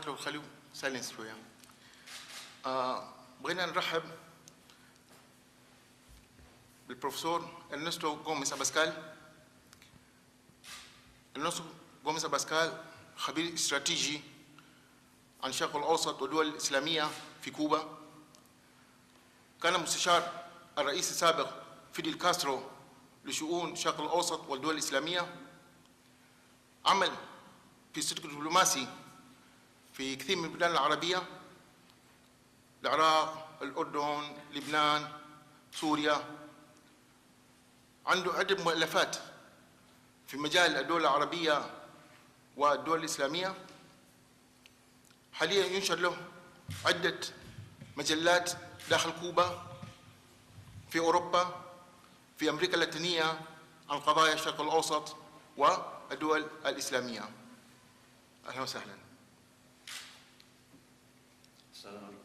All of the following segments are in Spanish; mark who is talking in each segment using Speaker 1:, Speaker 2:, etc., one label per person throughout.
Speaker 1: لو خليهم سايلنس شويه. بغينا نرحب بالبروفيسور إرنستو غوميز أباسكال. إرنستو غوميز أباسكال خبير استراتيجي عن الشرق الأوسط والدول الإسلامية في كوبا. كان مستشار الرئيس السابق فيديل كاسترو لشؤون الشرق الأوسط والدول الإسلامية. عمل في السلك الدبلوماسي في كثير من البلدان العربية، العراق، الأردن، لبنان، سوريا. عنده عدة مؤلفات في مجال الدول العربية والدول الإسلامية. حاليا ينشر له عدة مجلات داخل كوبا، في أوروبا، في أمريكا اللاتينية، عن قضايا الشرق الأوسط والدول الإسلامية. أهلا وسهلا.
Speaker 2: السلام عليكم.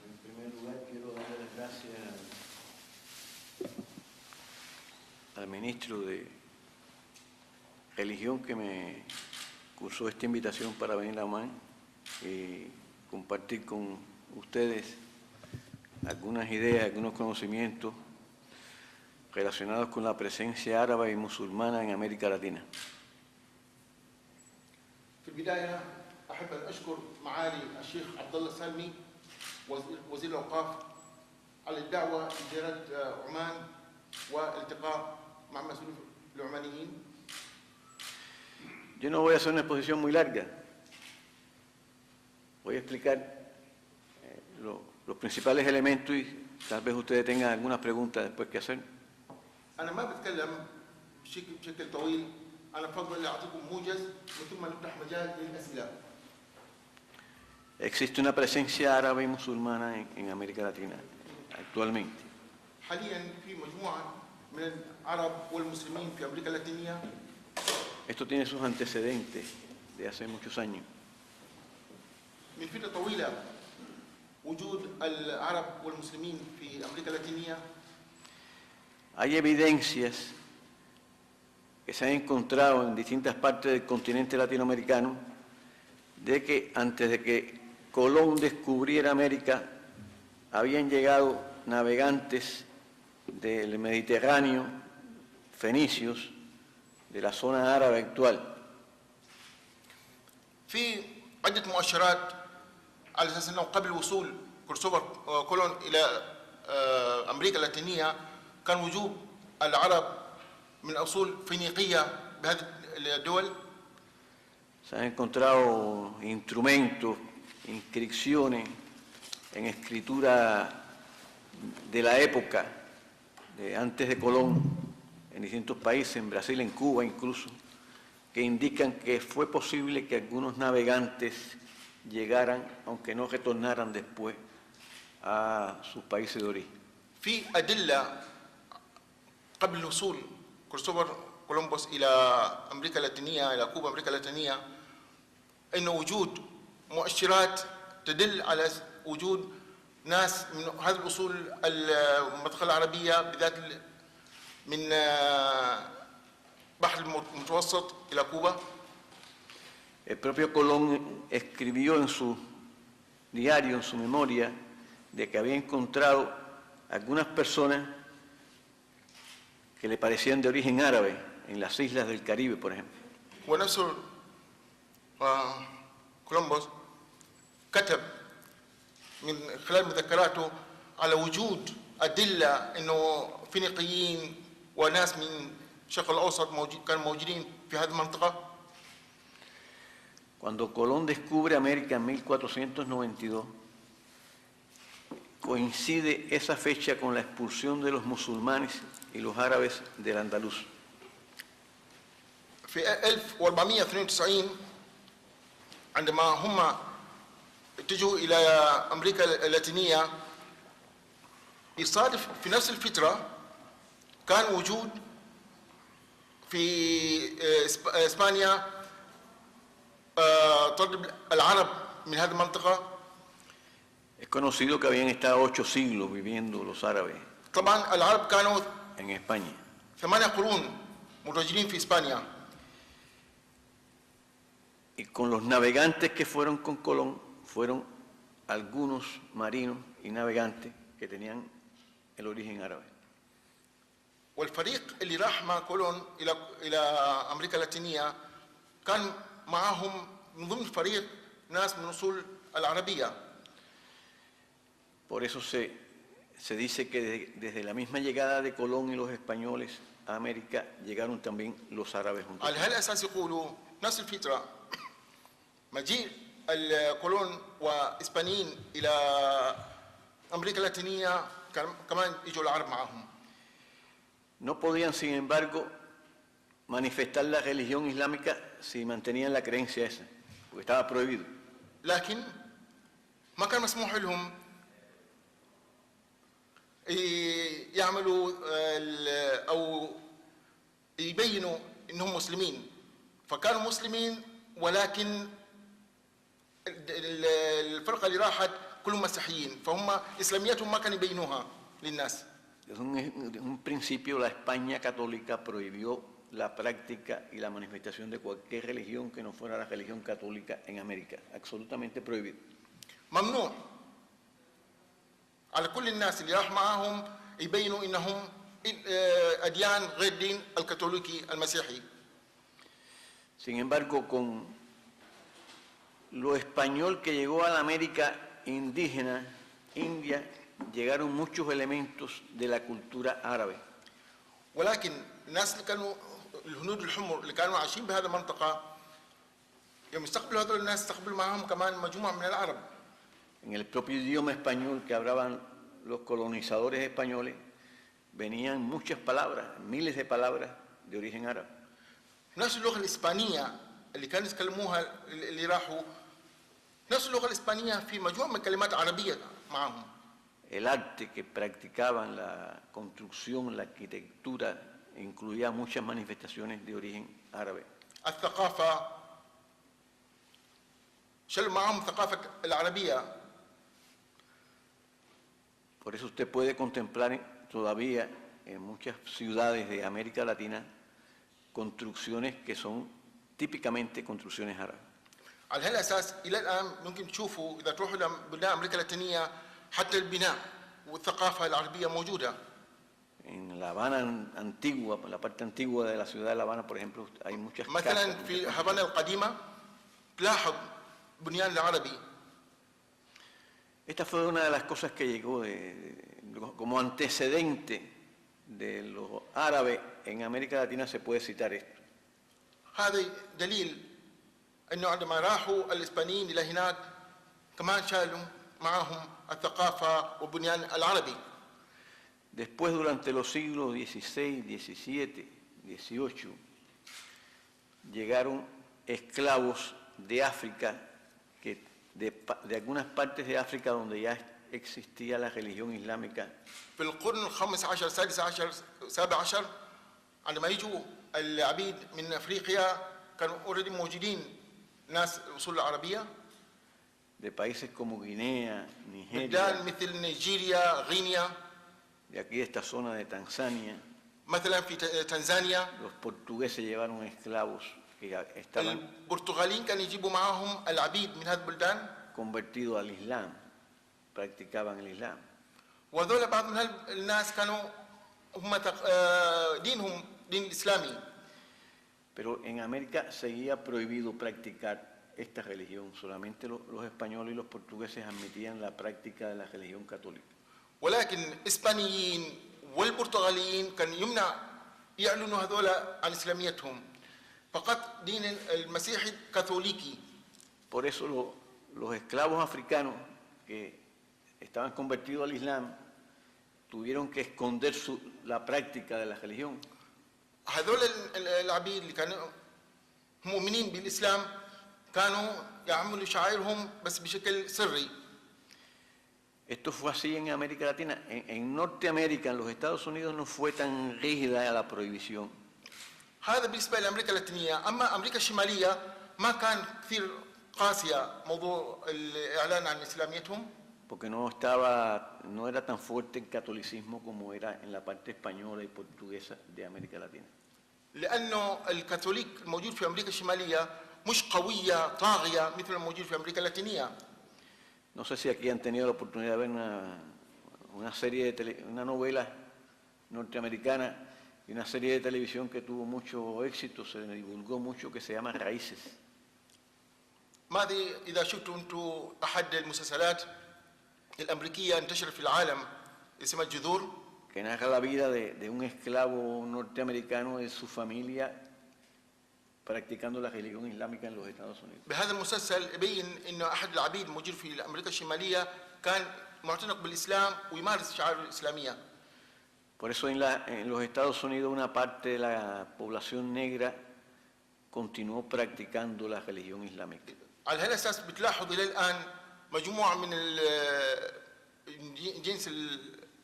Speaker 2: En primer lugar, quiero darle las gracias al ministro de Religión que me cursó esta invitación para venir a Amán y compartir con ustedes algunas ideas, algunos conocimientos relacionados con la presencia árabe y musulmana en América Latina.
Speaker 1: في البداية أحب أن أشكر معالي الشيخ عبد الله السالمي وزير الأوقاف على الدعوة لجيرة عمان والالتقاء مع مسؤولين العمانيين.
Speaker 2: Yo no voy a hacer una exposición muy larga. Voy a explicar los principales elementos y tal vez ustedes tengan algunas preguntas después que hacer.
Speaker 1: أنا ما بتكلم بشكل طويل. أنا أفضل أعطيكم موجز وثم نفتح مجال للأسئلة.
Speaker 2: Existe una presencia árabe y musulmana en América Latina actualmente.
Speaker 1: حاليا في مجموعة من العرب والمسلمين في أمريكا اللاتينية.
Speaker 2: Esto tiene sus antecedentes de hace muchos años.
Speaker 1: من فترة طويلة وجود العرب والمسلمين في أمريكا اللاتينية.
Speaker 2: Hay evidencias que se han encontrado en distintas partes del continente latinoamericano de que antes de que Colón descubriera América habían llegado navegantes del Mediterráneo, fenicios, de la zona árabe actual.
Speaker 1: في عدة مؤشرات على أساس أنه قبل وصول كريستوفر كولون إلى أمريكا اللاتينية كان وجود العرب من أصول فينيقية بهذه الدول.
Speaker 2: Se han encontrado instrumentos, inscripciones en escritura de la época de antes de Colón en distintos países, en Brasil, en Cuba incluso, que indican que fue posible que algunos navegantes llegaran, aunque no retornaran después a sus países de origen.
Speaker 1: في أدلة قبل وصول كريستوفر كولومبوس إلى أمريكا اللاتينية، إلى كوبا أمريكا اللاتينية، أن وجود مؤشرات تدل على وجود ناس من هذه الأصول المنطقة العربية بالذات من بحر المتوسط إلى كوبا.
Speaker 2: El propio Colón escribió en su diario, en su memoria, de que había encontrado algunas personas que le parecían de origen árabe en las islas del Caribe, por ejemplo.
Speaker 1: ونفسه كولومبوس كتب من خلال مذكراته على وجود أدلة إنه فينيقيين وناس من الشرق الأوسط كانوا موجودين في هذه المنطقة.
Speaker 2: Cuando Colón descubre América en 1492, coincide esa fecha con la expulsión de los musulmanes y los árabes del Andaluz.
Speaker 1: في في 1492 عندما هم اتجهوا إلى أمريكا اللاتينية، يصادف في نفس الفترة كان وجود في إسبانيا طرد العرب من هذه المنطقة.
Speaker 2: Es conocido que habían estado 8 siglos viviendo los árabes
Speaker 1: طبعا العرب كانوا
Speaker 2: en España.
Speaker 1: 8 قرون متواجدين في إسبانيا.
Speaker 2: Y con los navegantes que fueron con Colón, fueron algunos marinos y navegantes que tenían el origen árabe.
Speaker 1: والفريق اللي راح مع كولون إلى أمريكا اللاتينية كان معهم من ضمن الفريق ناس من أصول العربية.
Speaker 2: Por eso se dice que desde la misma llegada de Colón y los españoles a América llegaron también los árabes juntos.
Speaker 1: على هالأساس يقولوا نفس الفترة مجيء الكولون وإسبانيين إلى أمريكا اللاتينية كمان يجوا العرب معهم.
Speaker 2: No podían, sin embargo, manifestar la religión islámica si mantenían la creencia esa, porque estaba prohibido.
Speaker 1: لكن ما كان مسموح لهم يعملوا أو يبينوا إنهم مسلمين، فكانوا مسلمين ولكن الفرقة اللي راحت كلهم مسيحيين، فهم إسلاميتهم ما كانوا يبينوها للناس.
Speaker 2: Desde un principio la España católica prohibió la práctica y la manifestación de cualquier religión que no fuera la religión católica en América, absolutamente prohibido.
Speaker 1: ممنوع على كل الناس اللي راح معاهم يبينوا انهم اديان غير الدين الكاثوليكي المسيحي.
Speaker 2: Sin embargo, con lo español que llegó a la América indígena, India, llegaron muchos elementos de la cultura árabe.
Speaker 1: ولكن الناس اللي كانوا الهنود الحمر اللي كانوا عايشين بهذه المنطقة يوم يستقبلوا هذول الناس استقبلوا معهم كمان مجموعة من العرب.
Speaker 2: En el propio idioma español que hablaban los colonizadores españoles, venían muchas palabras, miles de palabras de origen árabe.
Speaker 1: نفس اللغة الإسبانية اللي كانوا يتكلموها اللي راحوا، نفس اللغة الإسبانية في مجموعة من كلمات عربية معهم.
Speaker 2: El arte que practicaban, la construcción, la arquitectura, incluía muchas manifestaciones de origen árabe.
Speaker 1: الثقافة شلوا معهم الثقافة العربية.
Speaker 2: Por eso usted puede contemplar todavía en muchas ciudades de América Latina construcciones que son típicamente construcciones árabes.
Speaker 1: على هالأساس إلى الآن ممكن تشوفوا إذا تروحوا لبلدان أمريكا اللاتينية حتى البناء والثقافة العربية موجودة.
Speaker 2: En La Habana antigua, la parte antigua de la ciudad de La Habana, por ejemplo, hay muchas casas.
Speaker 1: مثلا في هافانا القديمة تلاحظ بنيان العربي.
Speaker 2: Esta fue una de las cosas que llegó como antecedente de los árabes en América Latina, se puede citar esto.
Speaker 1: هذا دليل أنه عندما راحوا الإسبانيين إلى هناك كمان شالوا معهم الثقافة وبنيان العربي.
Speaker 2: Después, durante los siglos XVI, XVII, XVIII, llegaron esclavos de África, de algunas partes de África donde ya existía la religión islámica.
Speaker 1: في القرن الخامس عشر السادس عشر السابع عشر عندما يجوا العبيد من أفريقيا كانوا already موجودين ناس الأصول العربية.
Speaker 2: De países como Guinea, Nigeria,
Speaker 1: بلدان مثل نيجيريا، غينيا.
Speaker 2: de aquí de esta zona de Tanzania.
Speaker 1: مثلا في تنزانيا.
Speaker 2: Los portugueses llevaron esclavos que estaban
Speaker 1: البرتغاليين كانوا يجيبوا معهم العبيد من هذه البلدان
Speaker 2: convertidos al Islam, practicaban el Islam.
Speaker 1: وهذول بعض من الناس كانوا هم دينهم دين الإسلامي.
Speaker 2: Pero en América seguía prohibido practicar esta religión, solamente los españoles y los portugueses admitían la práctica de la religión católica.
Speaker 1: ولكن الإسبانيين والبرتغاليين كان يمنع يعلنوا هذول عن إسلاميتهم، فقط دين المسيحي كاثوليكي.
Speaker 2: Por eso los esclavos africanos que estaban convertidos al Islam tuvieron que esconder la práctica de la religión.
Speaker 1: هذول العبيد اللي كانوا مؤمنين بالإسلام كانوا يعملوا شعائرهم بس بشكل سري.
Speaker 2: Esto fue así en América Latina. En Norteamérica, en los Estados Unidos, no fue tan rígida la prohibición,
Speaker 1: هذا بالنسبة لأمريكا اللاتينية. أما أمريكا الشمالية ما كان كثير قاسية موضوع الإعلان عن إسلاميتهم.
Speaker 2: porque no era tan fuerte el catolicismo como era en la parte española y portuguesa de América Latina.
Speaker 1: لأنه الكاثوليك الموجود في أمريكا الشمالية مش قوية طاغية مثل الموجود في أمريكا اللاتينية.
Speaker 2: No sé si aquí han tenido la oportunidad de ver una serie una novela norteamericana y una serie de televisión que tuvo mucho éxito, se divulgó mucho, que se llama Raíces.
Speaker 1: ماذا إذا شفتوا أنتم أحد المسلسلات الأمريكية انتشر في العالم اسمها الجذور؟
Speaker 2: Que narra la vida de un esclavo norteamericano y su familia practicando la religión islámica en los Estados Unidos.
Speaker 1: بهذا المسلسل يبين انه احد العبيد الموجود في امريكا الشماليه كان معتنق بالاسلام ويمارس الشعائر الاسلاميه.
Speaker 2: Por eso en los Estados Unidos una parte de la población negra continuó practicando la religión islámica.
Speaker 1: على هالاساس بتلاحظ الى الان مجموعه من الجنس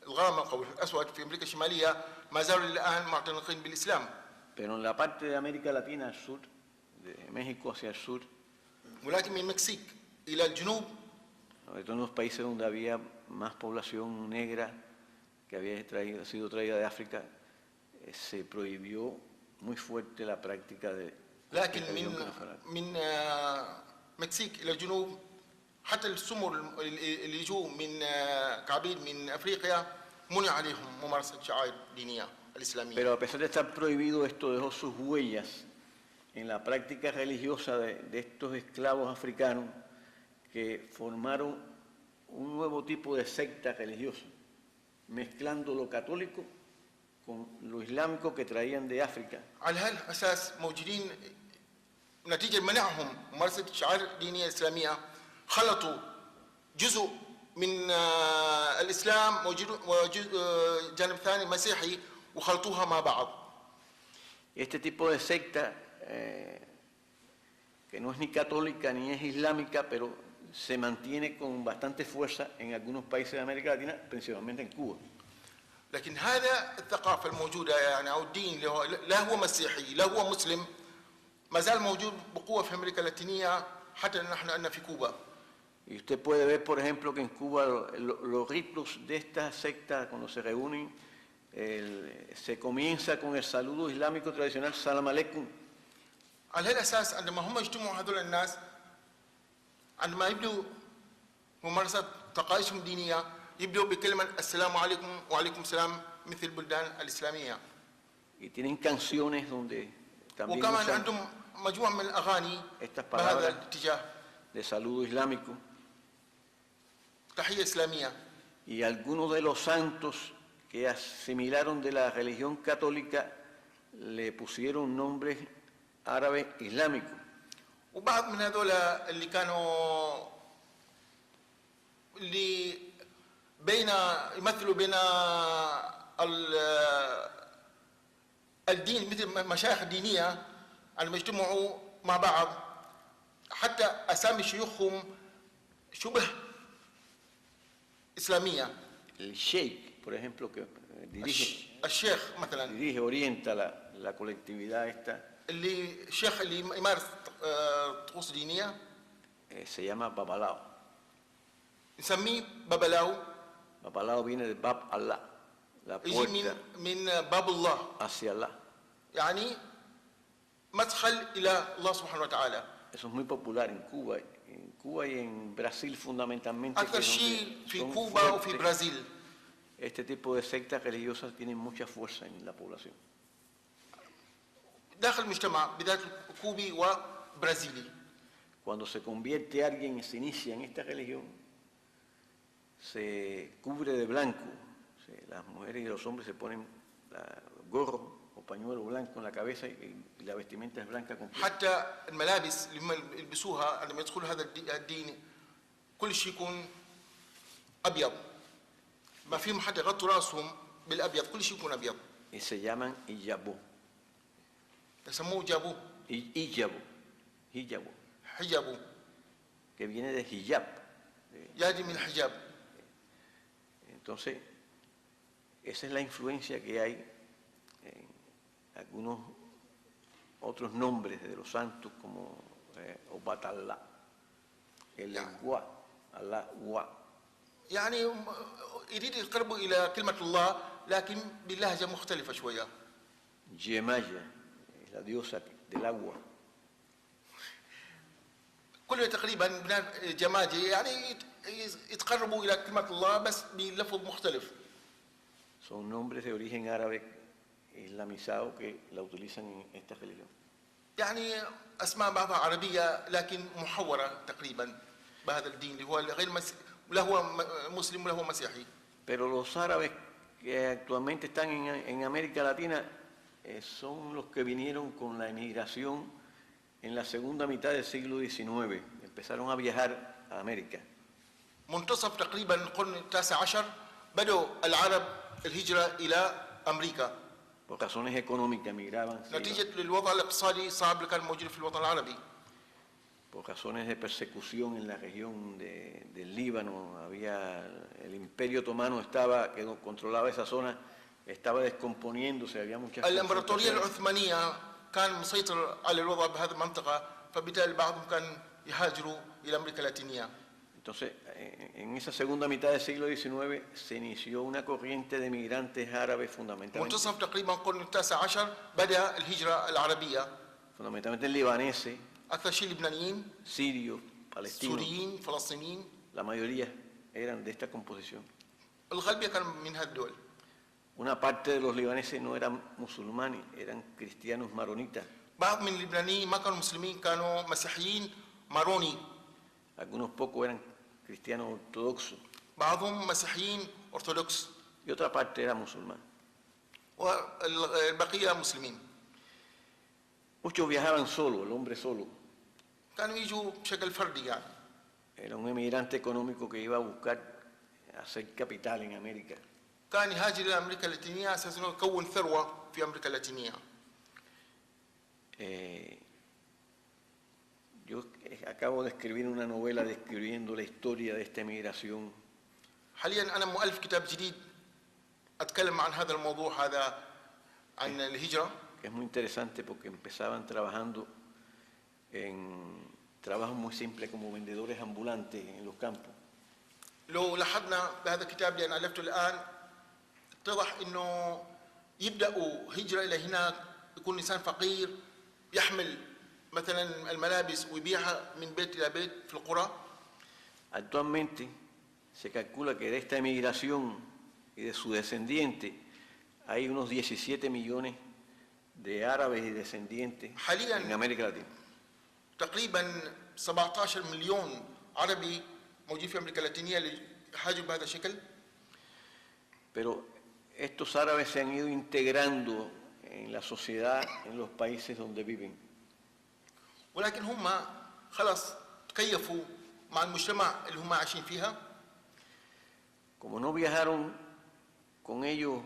Speaker 1: الغامق او الاسود في امريكا الشماليه ما زالوا الان معتنقين بالاسلام.
Speaker 2: Pero en la parte de América Latina al sur, de México hacia el sur,
Speaker 1: ولكن من المكسيك الى الجنوب,
Speaker 2: sobre todo en los países donde había más población negra que había sido traída de África, se prohibió muy fuerte la práctica de
Speaker 1: لكن من المكسيك الى الجنوب حتى السمر اللي يجوا من كعبيد من افريقيا منع عليهم ممارسه شعائر دينيه الاسلاميه.
Speaker 2: Pero a pesar de estar prohibido, esto dejó sus huellas en la práctica religiosa de estos esclavos africanos que formaron un nuevo tipo de secta religiosa, mezclando lo católico con lo islámico que traían de África.
Speaker 1: على هالاساس موجودين نتيجه منعهم ممارسه الشعائر الدينيه الاسلاميه خلطوا جزء من الاسلام وجانب ثاني مسيحي وخلطوها مع بعض.
Speaker 2: Este tipo de secta que no es ni católica ni es islámica, pero se mantiene con bastante fuerza en algunos países de América Latina, principalmente en Cuba.
Speaker 1: لكن هذا الثقافه الموجوده يعني او الدين لا هو مسيحي لا هو مسلم ما زال موجود بقوه في امريكا اللاتينيه حتى نحن عندنا في كوبا.
Speaker 2: Y usted puede ver, por ejemplo, que en Cuba los ritos de esta secta, cuando se reúnen, se comienza con el saludo islámico tradicional, Salam Aleikum.
Speaker 1: على هالاساس عندما هم يجتمعوا هذول الناس عندما يبدوا ممارسه طقائسهم الدينيه يبدوا بكلمه السلام عليكم وعليكم السلام مثل البلدان الاسلاميه.
Speaker 2: Y tienen canciones donde también
Speaker 1: وكمان
Speaker 2: usan
Speaker 1: عندهم مجموعه من الاغاني
Speaker 2: estas
Speaker 1: بهذا
Speaker 2: palabras
Speaker 1: الاتجاه
Speaker 2: de saludo islámico.
Speaker 1: تحيه اسلاميه.
Speaker 2: Y algunos de los santos que asimilaron de la religión católica le pusieron nombres árabes islámicos.
Speaker 1: وبعض من هذول اللي كانوا اللي بين يمثلوا بين الدين مثل مشايخ دينيه عندما يجتمعوا مع بعض حتى اسامي شيوخهم شبه اسلاميه.
Speaker 2: El sheikh, por ejemplo, que
Speaker 1: الشيخ مثلا
Speaker 2: orienta la colectividad esta,
Speaker 1: اللي الشيخ اللي يمارس طقوس دينيه
Speaker 2: se llama Babalao.
Speaker 1: نسميه بابلاو.
Speaker 2: Babalao viene de Bab Allah, la
Speaker 1: يجي
Speaker 2: puerta
Speaker 1: من باب الله
Speaker 2: hacia Allah.
Speaker 1: يعني مدخل الى الله سبحانه وتعالى.
Speaker 2: Eso es muy popular en Cuba y en Brasil fundamentalmente.
Speaker 1: اكثر
Speaker 2: que
Speaker 1: شيء في
Speaker 2: son
Speaker 1: كوبا وفي
Speaker 2: fuertes.
Speaker 1: البرازيل.
Speaker 2: Este tipo de sectas religiosas tienen mucha fuerza en la población.
Speaker 1: داخل المجتمع بالذات كوبي وبرازيلي.
Speaker 2: Cuando se convierte alguien y se inicia en esta religión, se cubre de blanco. Las mujeres y los hombres se ponen gorro o pañuelo blanco en la cabeza y la vestimenta es blanca completa.
Speaker 1: حتى الملابس اللي هم يلبسوها عندما يدخلوا هذا الدين كل شيء يكون ابيض. ما فيهم حتى يغطوا راسهم بالابيض كل شيء يكون ابيض.
Speaker 2: Y se llaman hijabó.
Speaker 1: يسموه جابوه.
Speaker 2: Hijabu, hijabu,
Speaker 1: حجاب
Speaker 2: que viene de hijab.
Speaker 1: يأتي من حجاب.
Speaker 2: Entonces, esa es la influencia que hay en algunos otros nombres de los santos como Obatallah, el Wa, Allah Wa.
Speaker 1: يعني يريد يقربوا إلى كلمة الله لكن بلهجة مختلفة شوية.
Speaker 2: Yemaya, la diosa del agua.
Speaker 1: كله تقريبا جماجي يعني يتقربوا إلى كلمة الله بس بلفظ مختلف.
Speaker 2: Son nombres de origen árabe islamizado que la utilizan en esta religión.
Speaker 1: يعني أسماء بعضها عربية لكن محورة تقريبا بهذا الدين اللي هو غير لا هو مسلم ولا هو مسيحي.
Speaker 2: Pero los árabes que actualmente están en América Latina son los que vinieron con la emigración en la segunda mitad del siglo XIX. Empezaron a viajar a América.
Speaker 1: منتصف تقريبا القرن التاسع عشر بدأوا العرب الهجرة إلى أمريكا.
Speaker 2: Por razones económicas emigraban.
Speaker 1: نتيجة للوضع الاقتصادي الصعب اللي كان موجود في الوطن العربي.
Speaker 2: Por razones de persecución en la región del Líbano, había el Imperio Otomano que controlaba esa zona, estaba descomponiéndose, había muchas.
Speaker 1: الإمبراطورية العثمانية كان مسيطر على الوضع بهذه المنطقة فبالتالي بعضهم كان يهاجروا إلى أمريكا اللاتينية.
Speaker 2: Entonces, en esa segunda mitad del siglo XIX se inició una corriente de migrantes árabes fundamentalmente.
Speaker 1: منتصف تقريبا القرن التاسع عشر بدأ الهجرة العربية.
Speaker 2: Fundamentalmente libaneses,
Speaker 1: أكثر شيء لبنانيين،
Speaker 2: sirios, palestinos.
Speaker 1: سوريين، فلسطينيين.
Speaker 2: La mayoría eran de esta composición.
Speaker 1: الغالبية كان من هذه الدول.
Speaker 2: Una parte de los libaneses no eran musulmanes, eran cristianos maronitas.
Speaker 1: بعض من اللبنانيين ما كانوا مسلمين، كانوا مسيحيين ماروني.
Speaker 2: Algunos pocos eran cristianos ortodoxos.
Speaker 1: بعضهم مسيحيين أرثوذكس.
Speaker 2: Y otra parte era musulmán.
Speaker 1: والبقية مسلمين.
Speaker 2: Muchos viajaban solos, el hombre solo.
Speaker 1: كانوا يجوا بشكل فردي يعني.
Speaker 2: Era un emigrante económico que iba a buscar hacer capital en América.
Speaker 1: كان يهاجر إلى أمريكا اللاتينية أساساً يكون ثروة في أمريكا اللاتينية.
Speaker 2: Yo acabo de escribir una novela describiendo la historia de esta emigración.
Speaker 1: حالياً أنا مؤلف كتاب جديد أتكلم عن هذا الموضوع هذا عن الهجرة.
Speaker 2: Es muy interesante porque empezaban trabajando en trabajos muy simples como vendedores ambulantes en los campos.
Speaker 1: لو لاحظنا بهذا الكتاب اللي أنا ألفته الآن اتضح إنه يبدأوا هجرة إلى هناك، يكون إنسان فقير يحمل مثلا الملابس ويبيعها من بيت إلى بيت في القرى.
Speaker 2: Actualmente se calcula que de esta emigración y de su descendiente hay unos 17 millones de árabes y descendientes en América Latina.
Speaker 1: تقريبا 17 مليون عربي موجود في أمريكا اللاتينية اللي هاجروا بهذا الشكل.
Speaker 2: Pero estos árabes se han ido integrando en la sociedad, en los países donde viven.
Speaker 1: ولكن هم خلاص تكيفوا مع المجتمع اللي هم عايشين فيها.
Speaker 2: Como no viajaron con ellos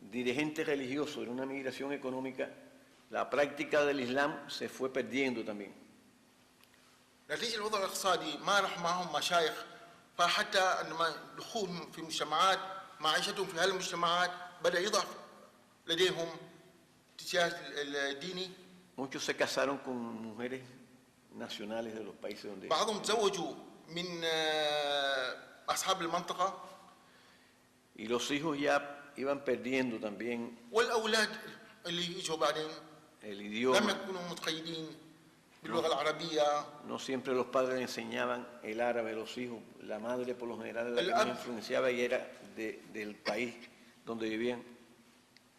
Speaker 2: dirigentes religiosos en una migración económica, la práctica del Islam se fue perdiendo también.
Speaker 1: نتيجة الوضع الاقتصادي ما راح معهم مشايخ، فحتى عندما دخولهم في مجتمعات معيشتهم في هذه المجتمعات بدأ يضعف لديهم اتجاه الديني.
Speaker 2: Muchos se casaron con mujeres nacionales de los países donde
Speaker 1: بعضهم تزوجوا من أصحاب المنطقة.
Speaker 2: y los hijos ya iban perdiendo también
Speaker 1: والأولاد اللي يجوا بعدين
Speaker 2: el
Speaker 1: لم
Speaker 2: idioma.
Speaker 1: يكونوا متقيدين باللغة العربية.
Speaker 2: No siempre los padres enseñaban el árabe a los hijos. La madre por lo general era la que
Speaker 1: El
Speaker 2: más influenciaba y era del país donde vivían.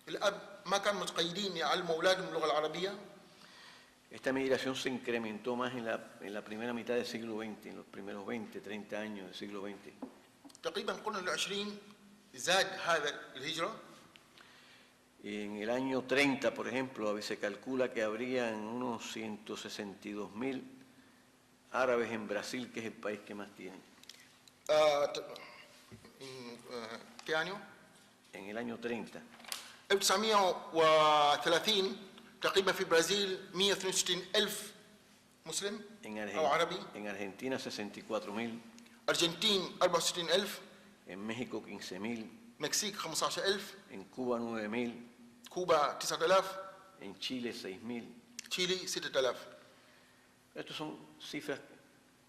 Speaker 1: الأب ما كانوا متقيدين يعلموا أولادهم اللغة العربية.
Speaker 2: Esta migración se incrementó más en la primera mitad del siglo XX, en los primeros 20, 30 años del siglo XX.
Speaker 1: تقريبا القرن العشرين زاد هذا الهجرة.
Speaker 2: Y en el año 30, por ejemplo, se calcula que habrían unos 162.000 árabes en Brasil, que es el país que más tiene.
Speaker 1: ¿Qué año؟
Speaker 2: En el año 30.
Speaker 1: 1930 تقريبا في برازيل 162 ألف مسلم أو عربي.
Speaker 2: En Argentina 64.000,
Speaker 1: أرجنتين 64 ألف.
Speaker 2: en México 15.000,
Speaker 1: مكسيك 15 ألف.
Speaker 2: en Cuba 9.000,
Speaker 1: كوبا 9000.
Speaker 2: en Chile 6.000.
Speaker 1: تشيلي 6000.
Speaker 2: Estas son cifras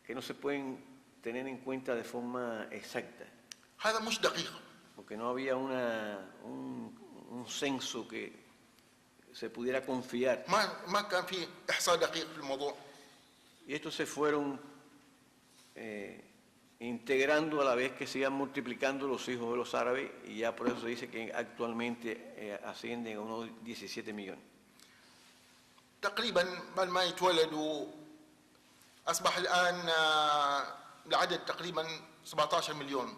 Speaker 2: que no se pueden tener en cuenta de forma exacta,
Speaker 1: هذا مش دقيق.
Speaker 2: porque no había un censo que se pudiera confiar.
Speaker 1: ما كان في إحصاء دقيق في الموضوع.
Speaker 2: Y estos se fueron integrando a la vez que se iban multiplicando los hijos de los árabes, y ya por eso se dice que actualmente ascienden a unos 17 millones.
Speaker 1: تقريبا بل ما يتولدوا أصبح الآن العدد تقريبا 17 مليون.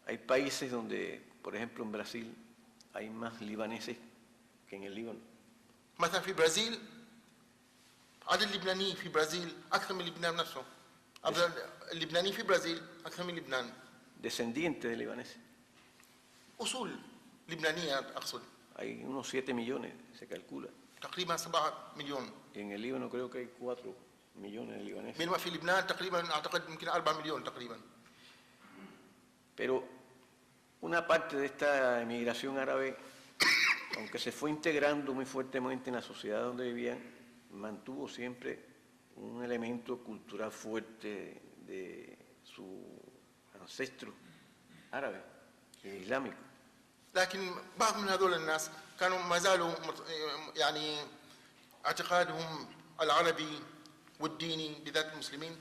Speaker 2: Hay países donde, por ejemplo en Brasil, hay más libaneses que en el Líbano.
Speaker 1: مثلا في برازيل عدد اللبنانيين في برازيل أكثر من لبنان نفسه. اللبنانيين في برازيل أكثر من لبنان.
Speaker 2: Descendientes de libaneses.
Speaker 1: أصول لبنانية أقصد.
Speaker 2: Hay unos 7 millones, se calcula.
Speaker 1: تقريبا 7 مليون.
Speaker 2: Y en el Líbano creo que hay 4 millones de libaneses.
Speaker 1: بينما في لبنان تقريبا أعتقد يمكن 4 مليون تقريبا.
Speaker 2: Pero una parte de esta emigración árabe, aunque se fue integrando muy fuertemente en la sociedad donde vivían, mantuvo siempre un elemento cultural fuerte de su ancestro árabe, islámico.
Speaker 1: لكن بعض من هذول الناس كانوا ما زالوا يعني اعتقادهم العربي والديني بذات المسلمين.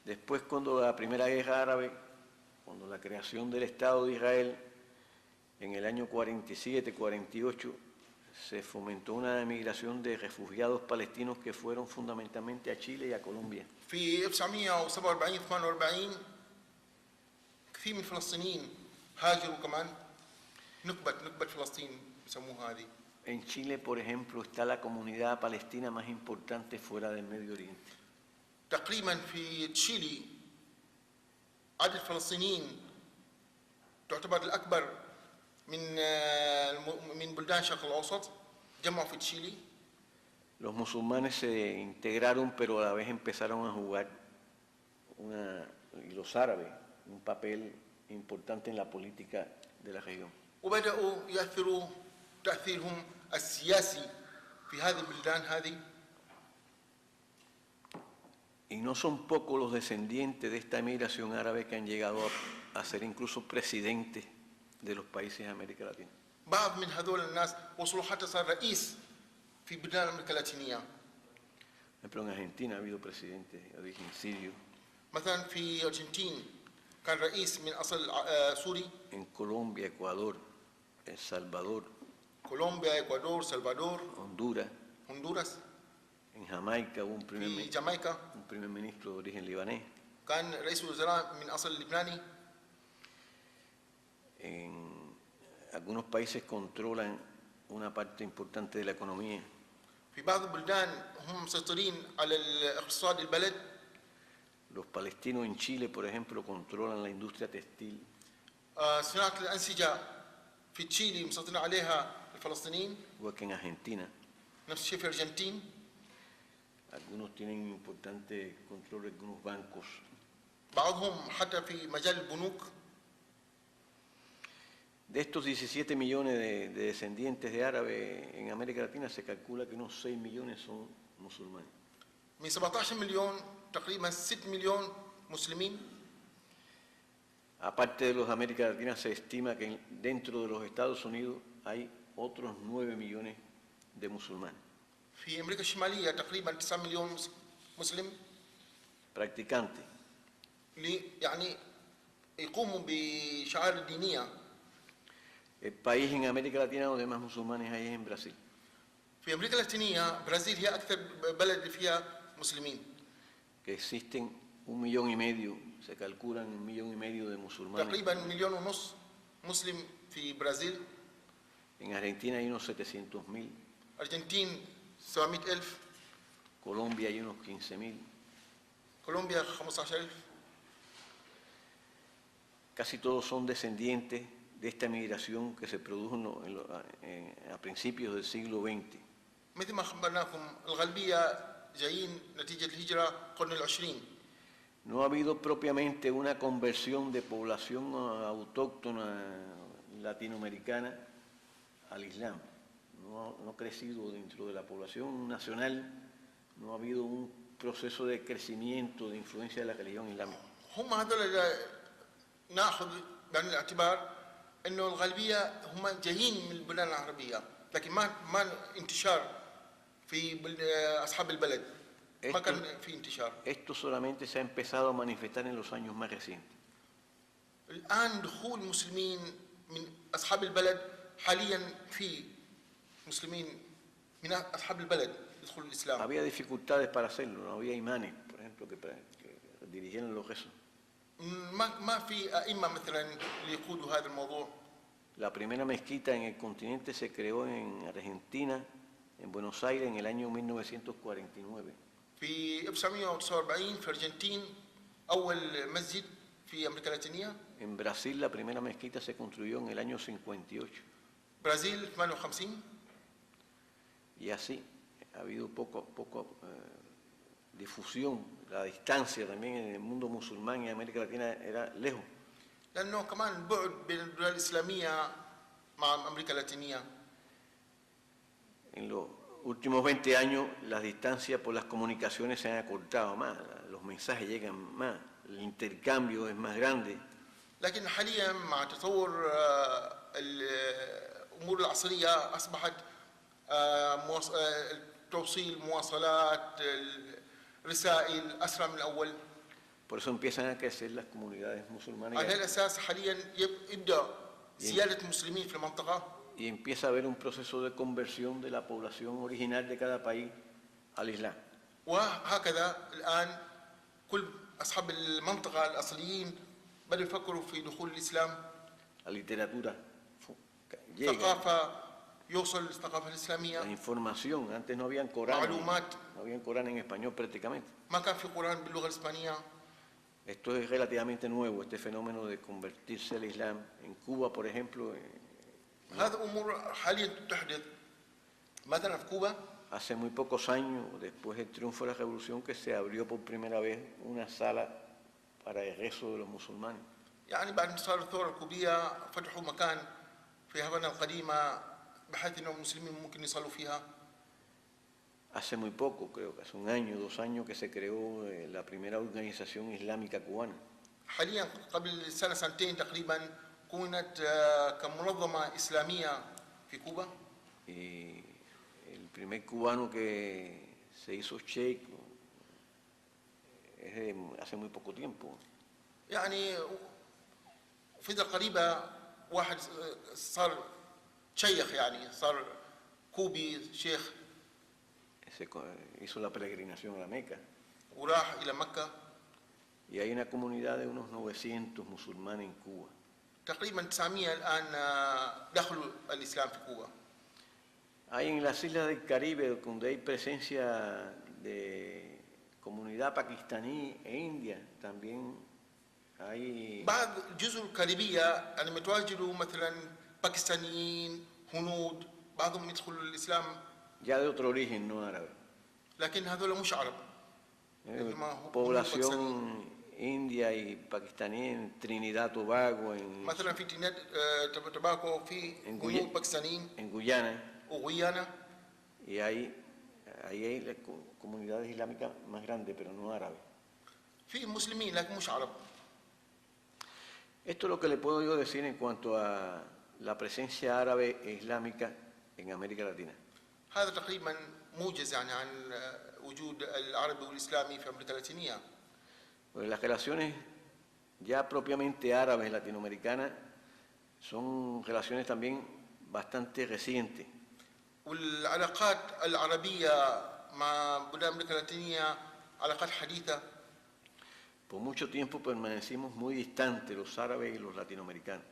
Speaker 2: Después, cuando la Primera Guerra Árabe, cuando la creación del Estado de Israel, en el año 47-48, se fomentó una emigración de refugiados palestinos que fueron fundamentalmente a Chile y a Colombia.
Speaker 1: في 1947 48 كثير من الفلسطينيين هاجروا كمان. نكبة فلسطين يسموها هذه.
Speaker 2: En Chile, por ejemplo, está la comunidad palestina más importante fuera del Medio Oriente.
Speaker 1: تقريبا في تشيلي عدد الفلسطينيين تعتبر الأكبر من بلدان الشرق الأوسط جمعوا في تشيلي.
Speaker 2: Los musulmanes se integraron, pero a la vez empezaron a jugar, y los árabes, un papel importante en la política de la región.
Speaker 1: وبدأوا يأثروا تأثيرهم السياسي في هذه البلدان هذه.
Speaker 2: Y no son pocos los descendientes de esta emigración árabe que han llegado a ser incluso presidentes de los países de América Latina.
Speaker 1: بعض من هذول الناس وصلوا حتى صار رئيس في بلدان أمريكا اللاتينية.
Speaker 2: Por ejemplo, en Argentina ha habido presidentes de origen sirio.
Speaker 1: مثلا في الأرجنتين كان رئيس من أصل سوري.
Speaker 2: En Colombia, Ecuador, El Salvador,
Speaker 1: كولومبيا، إكوادور، سلفادور،
Speaker 2: Honduras. En Jamaica hubo
Speaker 1: في جامايكا
Speaker 2: un primer ministro de origen libanés.
Speaker 1: كان رئيس الوزراء من أصل لبناني.
Speaker 2: En algunos países controlan una parte importante de la economía.
Speaker 1: في بعض البلدان هم مسيطرين على الاقتصاد البلد.
Speaker 2: Los palestinos en Chile, por ejemplo, controlan la industria textil.
Speaker 1: صناعة الأنسجة في تشيلي مسيطرين عليها الفلسطينيين.
Speaker 2: Igual que en Argentina.
Speaker 1: نفس الشيء في الأرجنتين.
Speaker 2: Algunos tienen importante control de algunos bancos.
Speaker 1: بعضهم حتى في مجال البنوك.
Speaker 2: De estos 17 millones de descendientes de árabes en América Latina, se calcula que unos 6 millones son musulmanes.
Speaker 1: من 17 مليون تقريبا 6 مليون مسلمين.
Speaker 2: Aparte de los de América Latina, se estima que dentro de los Estados Unidos hay otros 9 millones de musulmanes.
Speaker 1: في أمريكا الشمالية تقريبا 9 مليون مسلم.
Speaker 2: Practicantes.
Speaker 1: يعني يقوموا بشعائر الدينية.
Speaker 2: El país en América Latina donde más musulmanes hay es en Brasil.
Speaker 1: في أمريكا اللاتينية برازيل هي أكثر بلد فيها مسلمين.
Speaker 2: Que existen 1,5 millones, se calculan 1,5 millones de musulmanes.
Speaker 1: تقريبا 1.5 مليون مسلم في برازيل.
Speaker 2: En Argentina hay unos 700.000.
Speaker 1: أرجنتين 700,000.
Speaker 2: Colombia hay unos 15.000.
Speaker 1: كولومبيا 15,000.
Speaker 2: Casi todos son descendientes de esta migración que se produjo a principios del siglo XX.
Speaker 1: مثل ما خبرناكم الغالبية جايين نتيجة الهجرة القرن العشرين.
Speaker 2: No ha habido propiamente una conversión de población autóctona latinoamericana al Islam. No ha crecido dentro de la población nacional, no ha habido un proceso de crecimiento, de influencia de la religión islámica.
Speaker 1: هم هذول ناخذ بعين الاعتبار انه الغالبيه هم جايين من البلدان العربيه، لكن ما انتشار في اصحاب البلد، ما كان في انتشار.
Speaker 2: Esto solamente se ha empezado a manifestar en los años más recientes.
Speaker 1: الان دخول مسلمين من اصحاب البلد، حاليا في مسلمين من اصحاب البلد يدخلوا الاسلام.
Speaker 2: Había dificultades para hacerlo, no había imanes, por ejemplo, que dirigieran los rezos.
Speaker 1: ما في ائمه مثلا اللي يقودوا هذا الموضوع.
Speaker 2: La primera mezquita en el continente se creó en Argentina, en Buenos Aires, en el año 1949.
Speaker 1: في 1949 في الارجنتين اول مسجد في امريكا اللاتينيه.
Speaker 2: En Brasil la primera mezquita se construyó en el año 58.
Speaker 1: برازيل 58.
Speaker 2: Y así ha habido poco difusión. La distancia también en el mundo musulmán y en América Latina era lejos.
Speaker 1: لانه كمان البعد بين البلاد الاسلاميه مع امريكا اللاتينيه.
Speaker 2: En los últimos 20 años las distancias por las comunicaciones se han acortado más, los mensajes llegan más, el intercambio es más grande.
Speaker 1: لكن حاليا مع تطور الامور العصريه اصبحت توصيل مواصلات رسائل اسرع من الاول.
Speaker 2: Por eso empiezan a crecer las comunidades musulmanas
Speaker 1: على الاساس حاليا يبدا زياده المسلمين في المنطقه.
Speaker 2: Y empieza a haber un proceso de conversión de la población original de cada país al Islam.
Speaker 1: وهكذا الان كل اصحاب المنطقه الاصليين بدأوا يفكروا في دخول الاسلام.
Speaker 2: La literatura llega.
Speaker 1: ثقافه يوصل الثقافه الاسلاميه.
Speaker 2: La información, antes no habían Corán.
Speaker 1: معلومات.
Speaker 2: No habían Corán en español prácticamente.
Speaker 1: ما كان في قرآن باللغه الاسبانيه.
Speaker 2: Esto es relativamente nuevo, este fenómeno de convertirse al Islam. En Cuba, por ejemplo,
Speaker 1: هذا امور حاليا تحدث. مثلا في كوبا
Speaker 2: hace muy pocos años, después del triunfo de la revolución, que se abrió por primera vez una sala para el rezo de los musulmanes.
Speaker 1: يعني بعد انتصار الثوره الكوبيه فتحوا مكان في هافانا القديمه بحيث انه المسلمين ممكن يصلوا فيها.
Speaker 2: Hace muy poco, creo que hace un año, 2 años, que se creó la primera organización islámica cubana.
Speaker 1: حاليا قبل سنه سنتين تقريبا كونت كمنظمه اسلاميه في كوبا.
Speaker 2: Y el primer cubano que se hizo sheikh es de hace muy poco tiempo.
Speaker 1: يعني فتره قريبه واحد صار شيخ، يعني صار كوبي شيخ.
Speaker 2: Se hizo la peregrinación a la Meca.
Speaker 1: وراح الى مكه.
Speaker 2: Y hay una comunidad de unos 900 musulmanes en Cuba.
Speaker 1: تقريبا 900 الان دخلوا الاسلام في كوبا.
Speaker 2: Hay en las islas del Caribe, donde hay presencia de comunidad pakistaní e india, también hay.
Speaker 1: بعض الجزر الكاريبيه يعني متواجدوا مثلا باكستانيين، هنود، بعضهم يدخلوا الاسلام.
Speaker 2: Ya de otro origen, no árabe.
Speaker 1: لكن هذول مش عرب.
Speaker 2: Población india y pakistaní en Trinidad Tobago,
Speaker 1: مثلا في ترينيداد توباغو في هنود باكستانيين.
Speaker 2: En Guyana.
Speaker 1: وغيانا.
Speaker 2: Y ahí hay las comunidades islámicas más grandes, pero no árabes.
Speaker 1: في مسلمين لكن مش عرب.
Speaker 2: Esto es lo que le puedo yo decir en cuanto a la presencia árabe e islámica en América Latina.
Speaker 1: هذا تقريبا موجز يعني عن وجود العربي والاسلامي في امريكا اللاتينيه.
Speaker 2: Pues las relaciones ya propiamente árabes latinoamericanas son relaciones también bastante recientes.
Speaker 1: والعلاقات العربيه مع بلاد امريكا اللاتينيه علاقات حديثه.
Speaker 2: Por mucho tiempo permanecimos muy distantes los árabes y los latinoamericanos.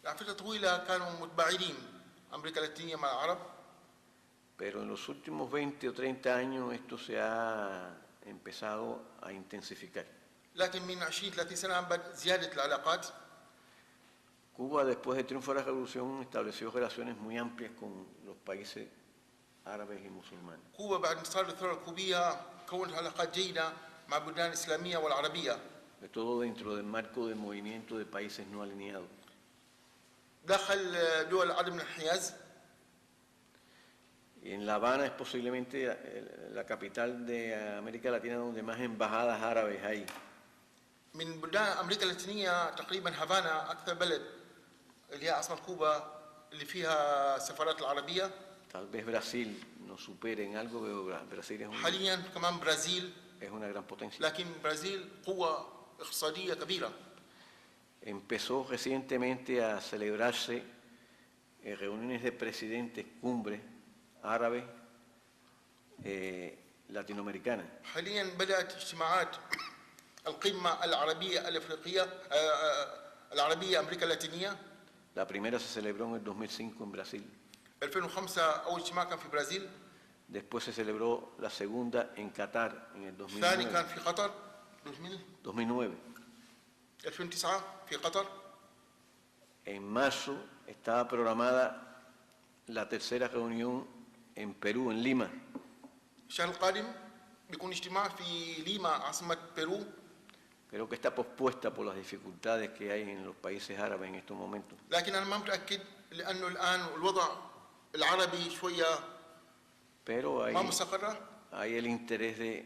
Speaker 1: لفتره طويله كانوا متباعدين امريكا اللاتينيه مع العرب.
Speaker 2: Pero en los últimos 20 o 30 años esto se ha empezado a intensificar.
Speaker 1: لكن من 20-30 سنه بدأ زياده العلاقات.
Speaker 2: Cuba, después del triunfo de la revolución, estableció relaciones muy amplias con los países árabes y musulmanes.
Speaker 1: كوبا بعد انتصار الثورة الكوبية كونت علاقات جيدة مع البلدان الإسلامية والعربية
Speaker 2: De todo dentro del marco del movimiento de países no alineados.
Speaker 1: داخل دول عدم الانحياز.
Speaker 2: Y en La Habana es posiblemente la capital de América Latina donde más embajadas árabes hay.
Speaker 1: من بلدان أمريكا اللاتينية تقريبا هافانا أكثر بلد اللي هي عاصمة كوبا اللي فيها السفارات العربية.
Speaker 2: Tal vez Brasil nos supere en algo, pero Brasil
Speaker 1: حاليا كمان برازيل
Speaker 2: es una gran potencia.
Speaker 1: لكن برازيل قوة اقتصادية كبيرة.
Speaker 2: Empezó recientemente a celebrarse reuniones de presidentes, cumbres árabes latinoamericanas.
Speaker 1: حاليا بدأت اجتماعات القمة العربية الأفريقية العربية أمريكا اللاتينية.
Speaker 2: La primera se celebró en el 2005 en Brasil.
Speaker 1: 2005 أول اجتماع كان في برازيل.
Speaker 2: Después se celebró la segunda en Qatar en el
Speaker 1: الثاني
Speaker 2: 2009.
Speaker 1: كان في قطر
Speaker 2: 2009.
Speaker 1: 2009 في قطر.
Speaker 2: En marzo estaba programada la tercera reunión en Perú, en Lima.
Speaker 1: الشهر القادم بيكون اجتماع في ليما عاصمة بيرو.
Speaker 2: Creo que está pospuesta por las dificultades que hay en los países árabes en estos momentos.
Speaker 1: لكن أنا ما متأكد لأنه الآن الوضع العربي شوية
Speaker 2: Pero
Speaker 1: ما مستقرة.
Speaker 2: hay el interés de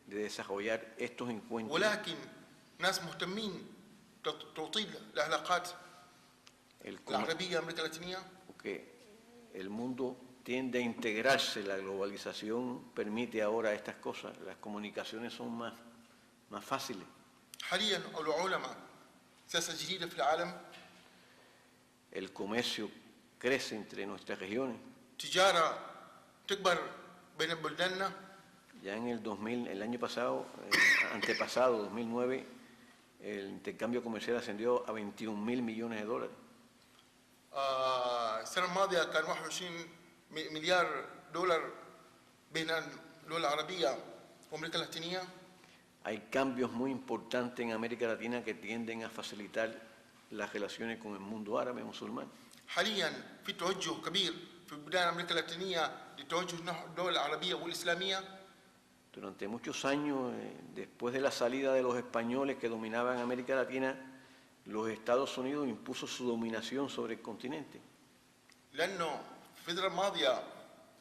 Speaker 2: desarrollar estos encuentros.
Speaker 1: ولكن ناس مهتمين توطيد العلاقات العربية أمريكا اللاتينية.
Speaker 2: Porque el mundo tiende a integrarse, la globalización permite ahora estas cosas, las comunicaciones son más fáciles.
Speaker 1: حاليا العلماء سياسة جديدة في العالم.
Speaker 2: El comercio crece entre nuestras regiones.
Speaker 1: تجارة تكبر بين بلداننا.
Speaker 2: Ya en el 2000, el año pasado, antepasado, 2009, el intercambio comercial ascendió a 21.000 millones de dólares.
Speaker 1: السنة الماضية كان 21 مليار دولار بين الدول العربية وأمريكا اللاتينية.
Speaker 2: Hay cambios muy importantes en América Latina que tienden a facilitar las relaciones con el mundo árabe musulmán.
Speaker 1: حاليا في توجه كبير في بلدان أمريكا اللاتينية لتوجه نحو الدول العربية والإسلامية.
Speaker 2: Durante muchos años, después de la salida de los españoles que dominaban América Latina, los Estados Unidos impuso su dominación sobre el continente.
Speaker 1: لأنه في الفترة الماضية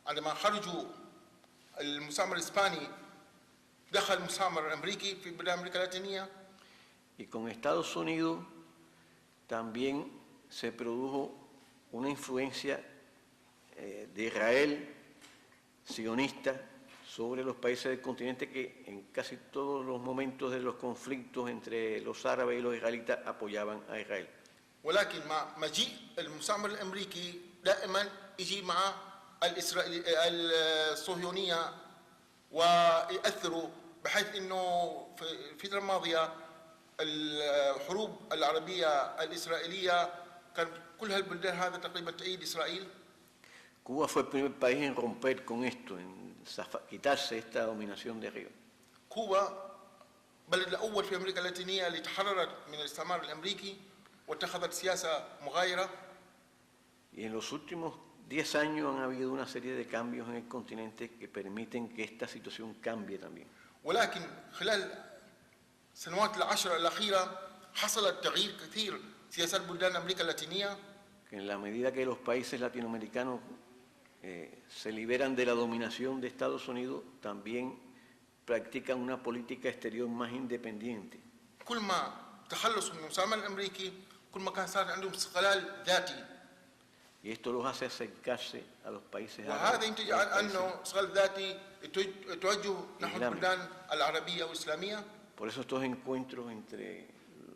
Speaker 1: عندما خرجوا المستعمر الإسباني دخل المستعمر الأمريكي في بلدان أمريكا اللاتينية.
Speaker 2: Y con Estados Unidos también se produjo una influencia de Israel sionista sobre los países del continente que en casi todos los momentos de los conflictos entre los árabes y los israelitas apoyaban a Israel.
Speaker 1: ولكن مع مجيء المستعمر الأمريكي دائما يجي مع الصهيونية ويأثروا بحيث أنه في الفترة الماضية الحروب العربية الإسرائيلية كان كل هالبلدان هذا تقريبا تأييد إسرائيل.
Speaker 2: Cuba fue el primer país en romper con esto, en quitarse esta dominación de arriba.
Speaker 1: كوبا بلد الأول في أمريكا اللاتينية اللي تحررت من الاستعمار الأمريكي واتخذت سياسة مغايرة.
Speaker 2: Y en los últimos 10 años han habido una serie de cambios en el continente que permiten que esta situación cambie también.
Speaker 1: ولكن خلال السنوات العشر الأخيرة حصل تغيير كثير سياسات بلدان أمريكا اللاتينية.
Speaker 2: Que en la medida que los países latinoamericanos se liberan de la dominación de Estados Unidos, también practican una política exterior más independiente.
Speaker 1: كل ما تخلصوا من المستعمر الأمريكي كل ما كان صار عندهم استقلال ذاتي.
Speaker 2: Y esto los hace acercarse a los países
Speaker 1: وهذا
Speaker 2: árabes.
Speaker 1: ينتج عن أنه استقلال ذاتي توجه نحو البلدان العربية والإسلامية.
Speaker 2: Por eso estos encuentros entre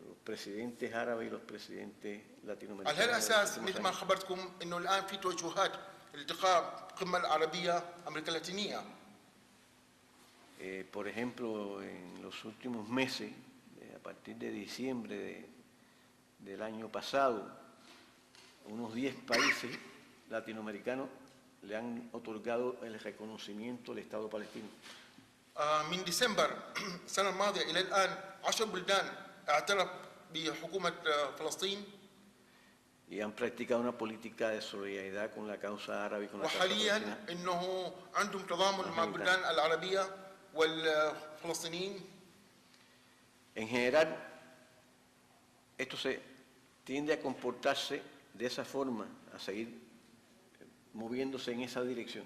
Speaker 2: los presidentes árabes y los presidentes
Speaker 1: على
Speaker 2: latinoamericanos.
Speaker 1: هالأساس مثل ما خبرتكم إنه الآن في توجهات التقاء القمة العربية أمريكا اللاتينية.
Speaker 2: Por ejemplo, en los últimos meses, a partir de diciembre del año pasado, unos 10 países latinoamericanos le han otorgado el reconocimiento al Estado palestino.
Speaker 1: من ديسمبر السنة الماضية إلى الآن 10 بلدان اعترف بحكومة فلسطين.
Speaker 2: y han practicado una política de solidaridad con la causa árabe y con la causa
Speaker 1: وحاليا
Speaker 2: palestina.
Speaker 1: انه عندهم تضامن مع البلدان العربيه والفلسطينيين.
Speaker 2: En general, esto se tiende a comportarse de esa forma, a seguir moviéndose en esa dirección.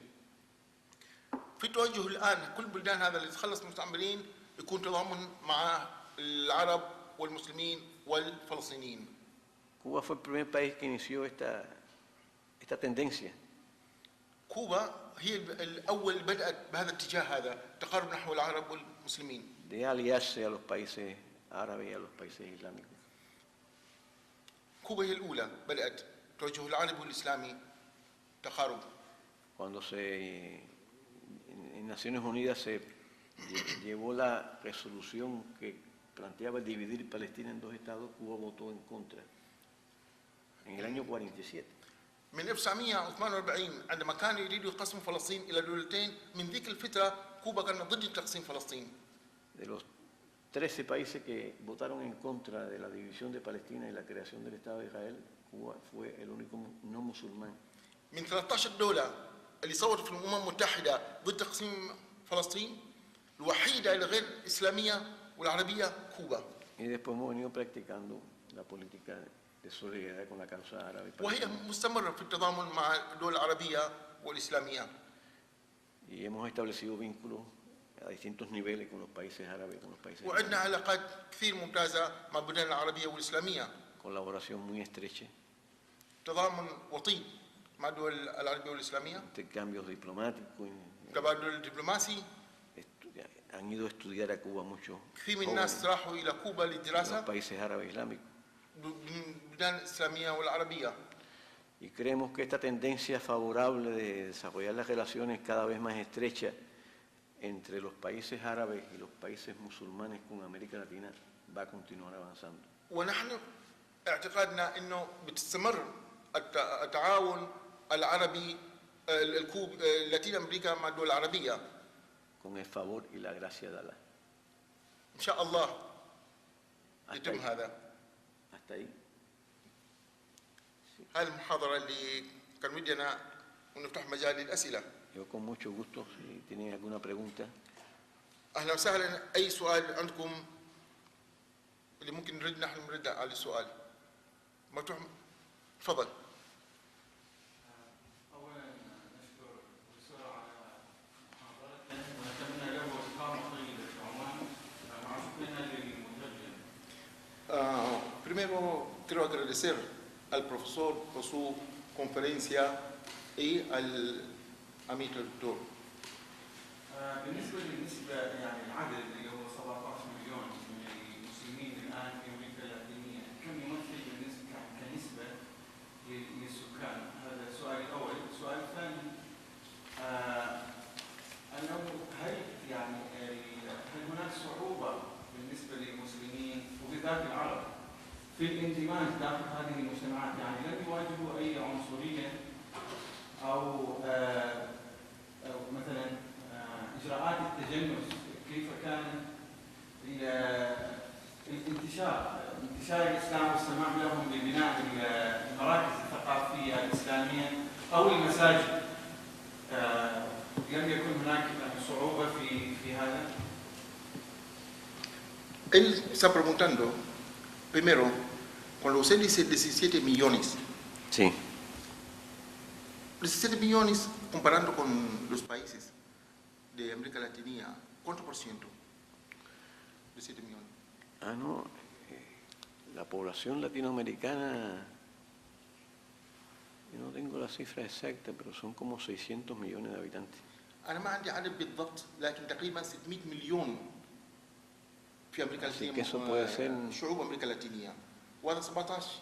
Speaker 1: في توجه الان كل بلدان هذا اللي تخلص من المستعمرين يكون تضامن مع العرب والمسلمين والفلسطينيين.
Speaker 2: Cuba fue el primer país que inició esta tendencia.
Speaker 1: كوبا هي الاول بدات بهذا الاتجاه هذا تقارب نحو العرب والمسلمين.
Speaker 2: De aliarse a los países árabes y a los países islámicos.
Speaker 1: كوبا هي الاولى بدات توجه العربي والاسلامي تقارب.
Speaker 2: Cuando en Naciones Unidas se llevó la resolución que planteaba dividir Palestina en dos estados, Cuba votó en contra en el año 47.
Speaker 1: من 1948 عندما كانوا يريدوا يقسموا فلسطين الى دولتين، من ذيك الفتره كوبا كانت ضد تقسيم فلسطين.
Speaker 2: De los 13 países que votaron en contra de la división de Palestina y la creación del Estado de Israel, Cuba fue el único no musulmán.
Speaker 1: من 13 دوله اللي صوتوا في الامم المتحده ضد تقسيم فلسطين، الوحيده الغير اسلاميه والعربيه كوبا.
Speaker 2: Y después hemos venido practicando la política de solidaridad con la causa árabe.
Speaker 1: وهي مستمره في التضامن مع الدول العربيه والاسلاميه.
Speaker 2: Y hemos establecido vínculos a distintos niveles con los países árabes, con los países
Speaker 1: وعندنا علاقات كثير ممتازه مع البلدان العربيه والاسلاميه.
Speaker 2: colaboración muy estrecha,
Speaker 1: تضامن وطيد مع الدول العربيه والاسلاميه.
Speaker 2: intercambios diplomáticos.
Speaker 1: تبادل دبلوماسي.
Speaker 2: Han ido a estudiar a Cuba mucho
Speaker 1: كثير من الناس راحوا الى كوبا
Speaker 2: en los
Speaker 1: للدراسه
Speaker 2: países árabes islámicos.
Speaker 1: من البلدان الاسلاميه والعربيه.
Speaker 2: Y creemos que esta tendencia favorable de desarrollar las relaciones cada vez más estrechas entre los países árabes y los países musulmanes con América Latina va a continuar avanzando.
Speaker 1: ونحن اعتقادنا انه بتستمر التعاون العربي لاتين امريكا مع الدول العربيه.
Speaker 2: Con el favor y la gracia de Allah.
Speaker 1: ان شاء الله
Speaker 2: Hasta
Speaker 1: يتم
Speaker 2: ahí.
Speaker 1: هذا.
Speaker 2: Hasta ahí.
Speaker 1: هذه المحاضره اللي كان ودنا ونفتح مجال للاسئله.
Speaker 2: Yo con mucho gusto, si tienen alguna pregunta.
Speaker 1: اهلا وسهلا، اي سؤال عندكم اللي ممكن نحن نرد على السؤال مفتوح. تفضل.
Speaker 3: اولا نشكر الدكتور على محاضرته ونتمنى له اقامه طيبه في عمان مع شكرنا للمترجم.
Speaker 1: Primero quiero agradecer al profesor por su conferencia y al amigo doctor.
Speaker 3: بالنسبه للنسبه يعني العدد اللي هو 17 مليون من المسلمين الان في امريكا اللاتينيه، كم يمثل بالنسبه كنسبه للسكان؟ هذا السؤال الاول. السؤال الثاني انه هل يعني هل هناك صعوبه بالنسبه للمسلمين وبالذات العرب في الاندماج داخل هذه المجتمعات؟ يعني لم يواجهوا اي عنصريه او مثلا اجراءات التجنس كيف كانت انتشار الاسلام والسماح لهم ببناء المراكز الثقافيه الاسلاميه او المساجد؟ لم يكن هناك صعوبه في هذا؟
Speaker 1: Él está preguntando, primero, cuando usted dice 17 millones,
Speaker 2: Sí.
Speaker 1: 17 millones comparando con los países de América Latina, ¿cuánto por ciento? 17 millones.
Speaker 2: Ah, no. La población latinoamericana, yo no tengo la cifra exacta, pero son como 600 millones de habitantes.
Speaker 1: أنا ما عندي عدد بالضبط، لكن تقريبا 600 مليون في أمريكا
Speaker 2: Así
Speaker 1: اللاتينية.
Speaker 2: que eso puede ser
Speaker 1: شعوب أمريكا اللاتينية. وهذا 17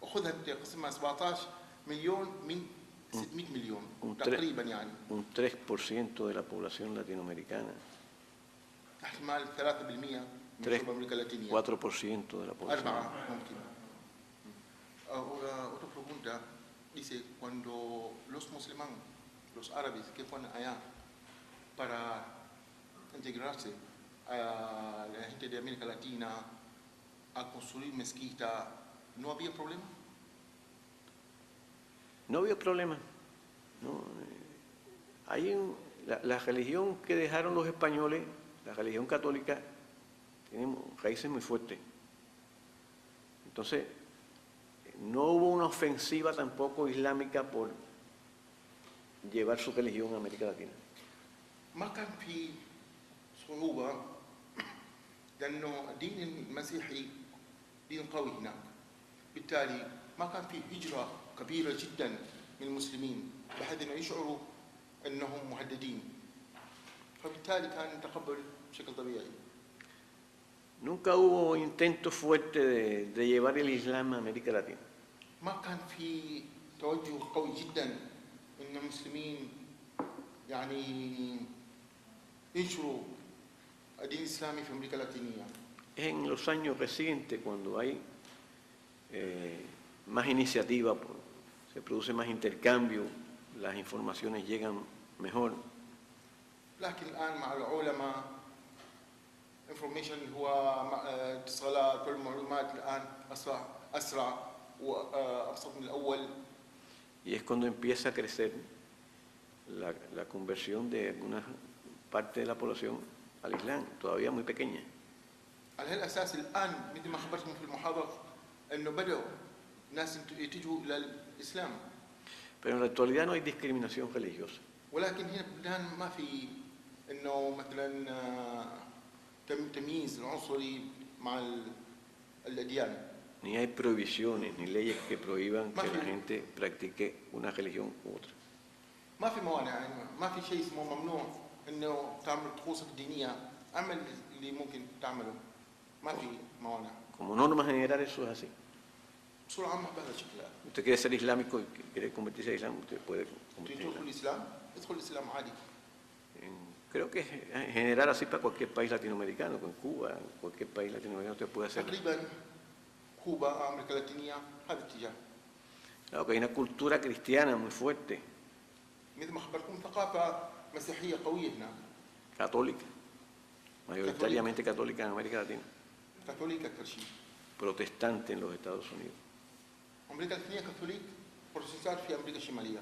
Speaker 1: أخذها تقسمها 17 مليون من 600 مليون تقريبا يعني.
Speaker 2: un 3% de la población latinoamericana,
Speaker 1: احتمال 3% من شعوب أمريكا اللاتينية.
Speaker 2: 4% de la población.
Speaker 1: 4 ممكن. Ahora, otra pregunta, dice, cuando los musulmanes, los árabes que fueron allá para integrarse a la gente de América Latina, a construir mezquita, ¿no había problema?
Speaker 2: No vio problema. No, la religión que dejaron los españoles, la religión católica, tiene raíces muy fuertes. Entonces, no hubo una ofensiva tampoco islámica por llevar su religión a América Latina.
Speaker 1: ما كان في صعوبة لأنه الدين المسيحي دين قوي هناك، بالتالي ما كان في هجرة كبيرة جدا من المسلمين بحيث أنه يشعروا أنهم مهددين، فبالتالي كان يتقبل بشكل طبيعي.
Speaker 2: Nunca hubo intento fuerte de llevar el Islam a América Latina.
Speaker 1: ما كان في توجه قوي جدا أن المسلمين يعني ينشروا الدين الإسلامي في أمريكا اللاتينية.
Speaker 2: Es en los años recientes cuando hay más iniciativa, se produce más intercambio, las informaciones llegan mejor.
Speaker 1: لكن الآن مع العلماء information هو اتصالات والمعلومات الآن أسرع وأبسط من الأول.
Speaker 2: Y es cuando empieza a crecer la conversión de alguna parte de la población al Islam, todavía muy pequeña.
Speaker 1: على هالأساس الآن مثل ما خبرتكم في المحاضرة أنه بدأوا الناس يتجهوا إلى الإسلام.
Speaker 2: Pero en la actualidad no hay discriminación religiosa.
Speaker 1: ولكن هنا بالبلدان ما في إنه مثلا تمييز عنصري مع الأديان.
Speaker 2: Ni hay prohibiciones ni leyes que prohíban que la gente practique una religión u otra.
Speaker 1: ما في موانع، يعني ما في شيء اسمه ممنوع إنه تعمل طقوسك الدينية، عمل اللي ممكن تعمله، ما في موانع.
Speaker 2: Como norma general eso es así.
Speaker 1: بصورة عامة بهذا الشكل.
Speaker 2: Usted quiere ser islámico y quiere convertirse a Islam, usted puede convertirse a
Speaker 1: تدخل الإسلام، ادخل الإسلام عادي.
Speaker 2: Creo que en general así para cualquier país latinoamericano, con Cuba, cualquier país latinoamericano usted puede hacerlo.
Speaker 1: تقريبا كوبا، أمريكا اللاتينية هذا الاتجاه.
Speaker 2: Claro que hay una cultura cristiana muy fuerte,
Speaker 1: مثل ما خبرتكم ثقافة مسيحية قوية هناك.
Speaker 2: católica, mayoritariamente católica en América Latina,
Speaker 1: كاثوليك أكثر شيء.
Speaker 2: protestante en los Estados Unidos.
Speaker 1: أمريكا اللاتينية كاثوليك، بروتستانت في أمريكا الشمالية.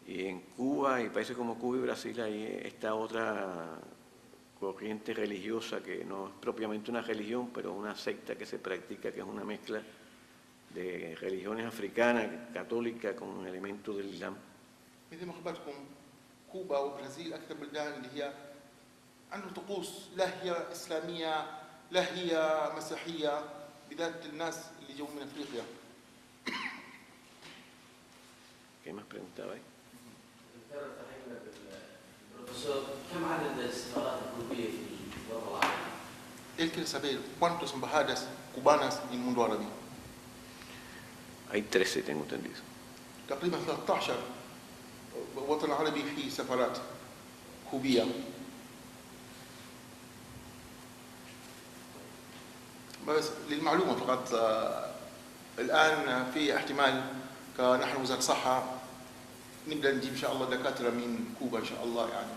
Speaker 2: Y en Cuba y países como Cuba y Brasil hay esta otra corriente religiosa que no es propiamente una religión, pero una secta que se practica, que es una mezcla de religiones africanas, católicas, con elementos del Islam.
Speaker 1: مثل ما خبرتكم كوبا والبرازيل أكثر بلدان اللي هي عندهم طقوس لا هي إسلامية لا هي مسيحية، بالذات الناس اللي جو من أفريقيا.
Speaker 2: ¿Qué más preguntaba ahí?
Speaker 4: Profesor, كم عدد السفارات الكوبية في الوطن العربي؟
Speaker 1: Él quiere saber cuántas embajadas cubanas en el mundo árabe.
Speaker 2: Hay 13, tengo entendido.
Speaker 1: تقريبا 13 وطن عربي فيه سفارات كوبية. بس للمعلومة فقط الآن في احتمال كنحن وزارة الصحة نبدأ نجيب إن شاء الله دكاترة من كوبا إن شاء الله، يعني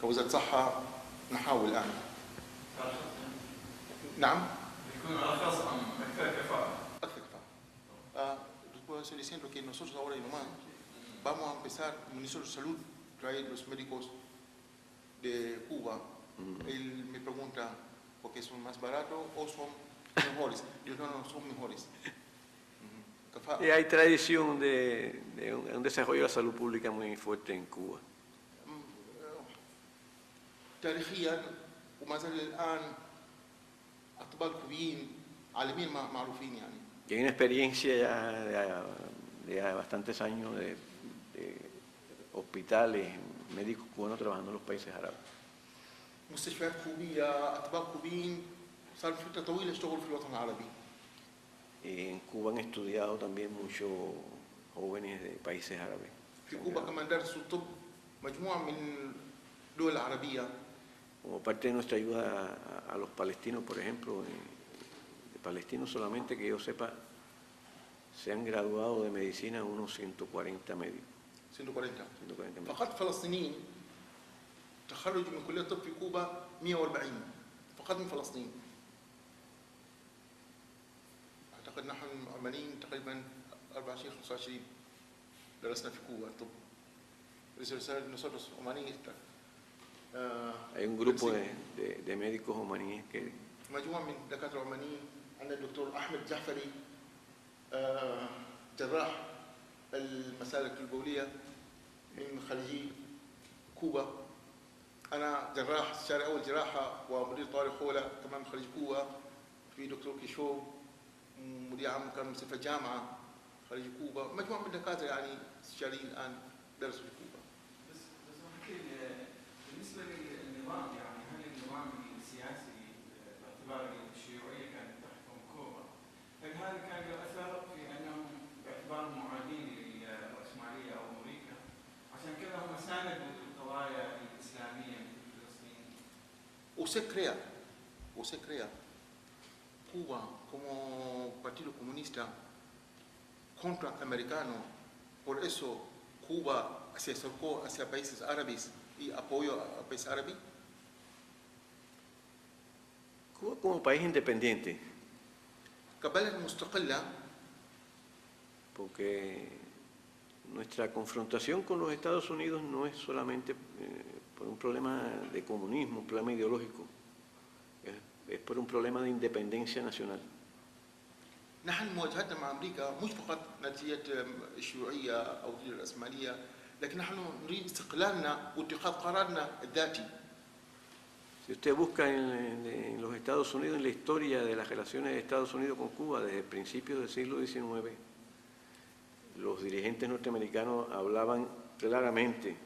Speaker 1: كوزارة صحة نحاول الآن. نعم.
Speaker 3: يكون أرخص أم أكثر كفاءة؟
Speaker 1: أكثر كفاءة. Estoy diciendo que nosotros ahora nomás vamos a empezar, el Ministerio de Salud trae los médicos de Cuba. Él me pregunta por qué son más baratos o son mejores. Yo no, son mejores.
Speaker 2: Y hay tradición de un desarrollo de la salud pública muy fuerte en Cuba.
Speaker 1: تاريخيا وما زال الآن أطباء الكوبيين عالميا معروفين يعني.
Speaker 2: Y hay una experiencia ya de bastantes años de hospitales, médicos cubanos trabajando en los países árabes.
Speaker 1: مستشفيات كوبية، أطباء كوبيين صار فترة طويلة اشتغلوا في الوطن العربي.
Speaker 2: Y en Cuba han estudiado también muchos jóvenes de países árabes.
Speaker 1: في كوبا كمان درسوا الطب مجموعة من الدول العربية.
Speaker 2: Como parte de nuestra ayuda a los palestinos, por ejemplo, de palestinos solamente que yo sepa, se han graduado de medicina unos 140 médicos.
Speaker 1: 140.
Speaker 2: 140 médicos.
Speaker 1: فقط فلسطينيين تخرجوا من كلية الطب في كوبا 140 فقط من فلسطين. أعتقد نحن عمليين تقريبا 24 25 درسنا في كوبا طب. Nosotros humanistas.
Speaker 2: Hay un grupo de médicos omaníes que
Speaker 1: مجموعة من الدكاترة العمانيين. عندنا الدكتور أحمد جعفري جراح المسالك البولية من خريجي كوبا. أنا جراح شارع أول جراحة ومدير طوارئ خولة كمان من خريج كوبا. في دكتور كيشو مدير عام كان مستشفى الجامعة خريج كوبا. مجموعة من الدكاترة يعني استشاريين الآن درسوا في كوبا.
Speaker 3: بس حكي بالنسبه للنظام يعني هل النظام السياسي باعتبار الشيوعيه كانت تحكم كوبا هل هذا كان له اثر في انهم باعتبارهم معادين للراسماليه او امريكا عشان كذا هم ساندوا القضايا الاسلاميه مثل فلسطين؟
Speaker 1: O se crea Cuba como partido comunista contra-americano. Por eso Cuba se acercó hacia países árabes y apoyó a países árabes.
Speaker 2: Cuba como país independiente,
Speaker 1: كبلد مستقلة
Speaker 2: porque nuestra confrontación con los Estados Unidos no es solamente por un problema de comunismo, un problema ideológico, es por un problema de independencia nacional.
Speaker 1: نحن مواجهتنا مع أمريكا مش فقط نتيجة الشيوعية أو الرأسمالية لكن نحن نريد استقلالنا واتخاذ قرارنا الذاتي.
Speaker 2: Si usted busca en los Estados Unidos, en la historia de las relaciones de Estados Unidos con Cuba desde principios del siglo XIX, los dirigentes norteamericanos hablaban claramente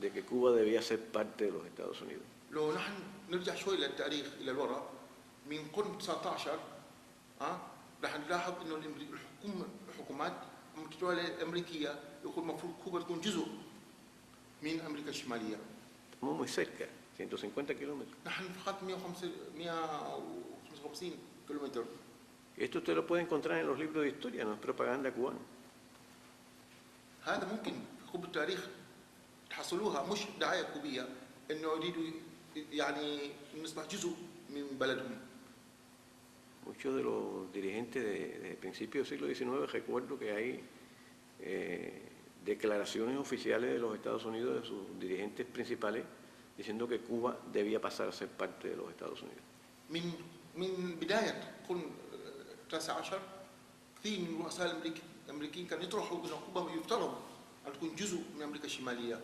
Speaker 2: de que Cuba debía ser parte de los Estados Unidos.
Speaker 1: لو نحن نرجع شوي للتاريخ إلى الوراء من قرن 19 رح نلاحظ إنه الحكومات الأمريكية يقول المفروض كوبا تكون جزء من أمريكا الشمالية.
Speaker 2: Estamos muy cerca, 150 kilómetros.
Speaker 1: نحن فقط 155 كيلومتر.
Speaker 2: Esto usted lo puede encontrar en los libros de historia, no es propaganda cubana.
Speaker 1: هذا ممكن في كتب التاريخ تحصلوها مش دعاية كوبية إنه يريدوا يعني نصبح جزء من بلدهم.
Speaker 2: Muchos de los dirigentes de principios del siglo XIX recuerdo que hay declaraciones oficiales de los Estados Unidos, de sus dirigentes principales, diciendo que Cuba debía pasar a ser parte de los Estados Unidos.
Speaker 1: من بداية القرن 19 كثير من الرؤساء الأمريكيين كانوا يطرحوا أن كوبا يفترض أن تكون جزء من أمريكا الشمالية.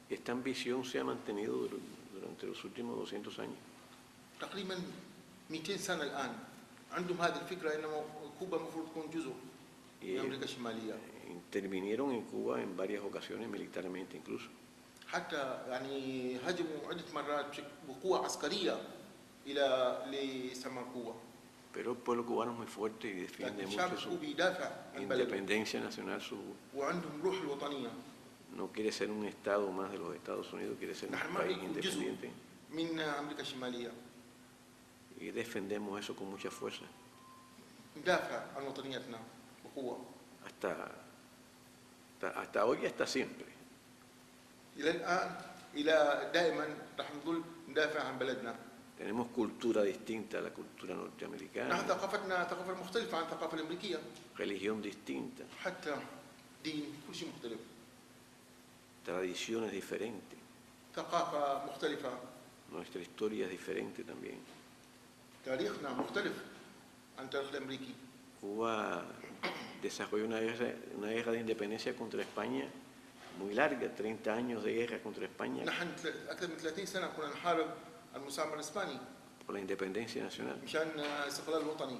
Speaker 2: Esta ambición se ha mantenido durante los últimos 200 años.
Speaker 1: تقريبا 200 سنة الآن عندهم هذه الفكرة أن كوبا المفروض تكون جزء من أمريكا الشمالية.
Speaker 2: Intervinieron en Cuba en varias ocasiones militarmente incluso.
Speaker 1: حتى يعني هجموا عدة مرات بقوة عسكرية إلى لسمار كوبا.
Speaker 2: Pero el pueblo cubano es muy fuerte y defiende mucho su independencia nacional,
Speaker 1: وعندهم روح الوطنية.
Speaker 2: No quiere ser un estado más de los Estados Unidos, quiere ser un país independiente.
Speaker 1: من أمريكا الشمالية.
Speaker 2: Y defendemos eso con mucha fuerza.
Speaker 1: ندافع عن وطنيتنا بقوة.
Speaker 2: Hasta hoy y hasta siempre.
Speaker 1: إلى الآن إلى دائما راح نظل ندافع عن بلدنا.
Speaker 2: Tenemos cultura distinta a la cultura norteamericana.
Speaker 1: نحن ثقافتنا ثقافة مختلفة عن الثقافة الأمريكية.
Speaker 2: Religión distinta.
Speaker 1: حتى دين كل شيء مختلف.
Speaker 2: Tradiciones diferentes.
Speaker 1: ثقافة مختلفة.
Speaker 2: Nuestra historia es diferente también.
Speaker 1: تاريخنا مختلف عن التاريخ الأمريكي.
Speaker 2: Cuba desarrolló una guerra de independencia contra España muy larga, 30 años de guerra contra España.
Speaker 1: نحن أكثر من 30 سنة كنا نحارب المستعمر الإسباني.
Speaker 2: Por la independencia nacional.
Speaker 1: مشان الاستقلال الوطني.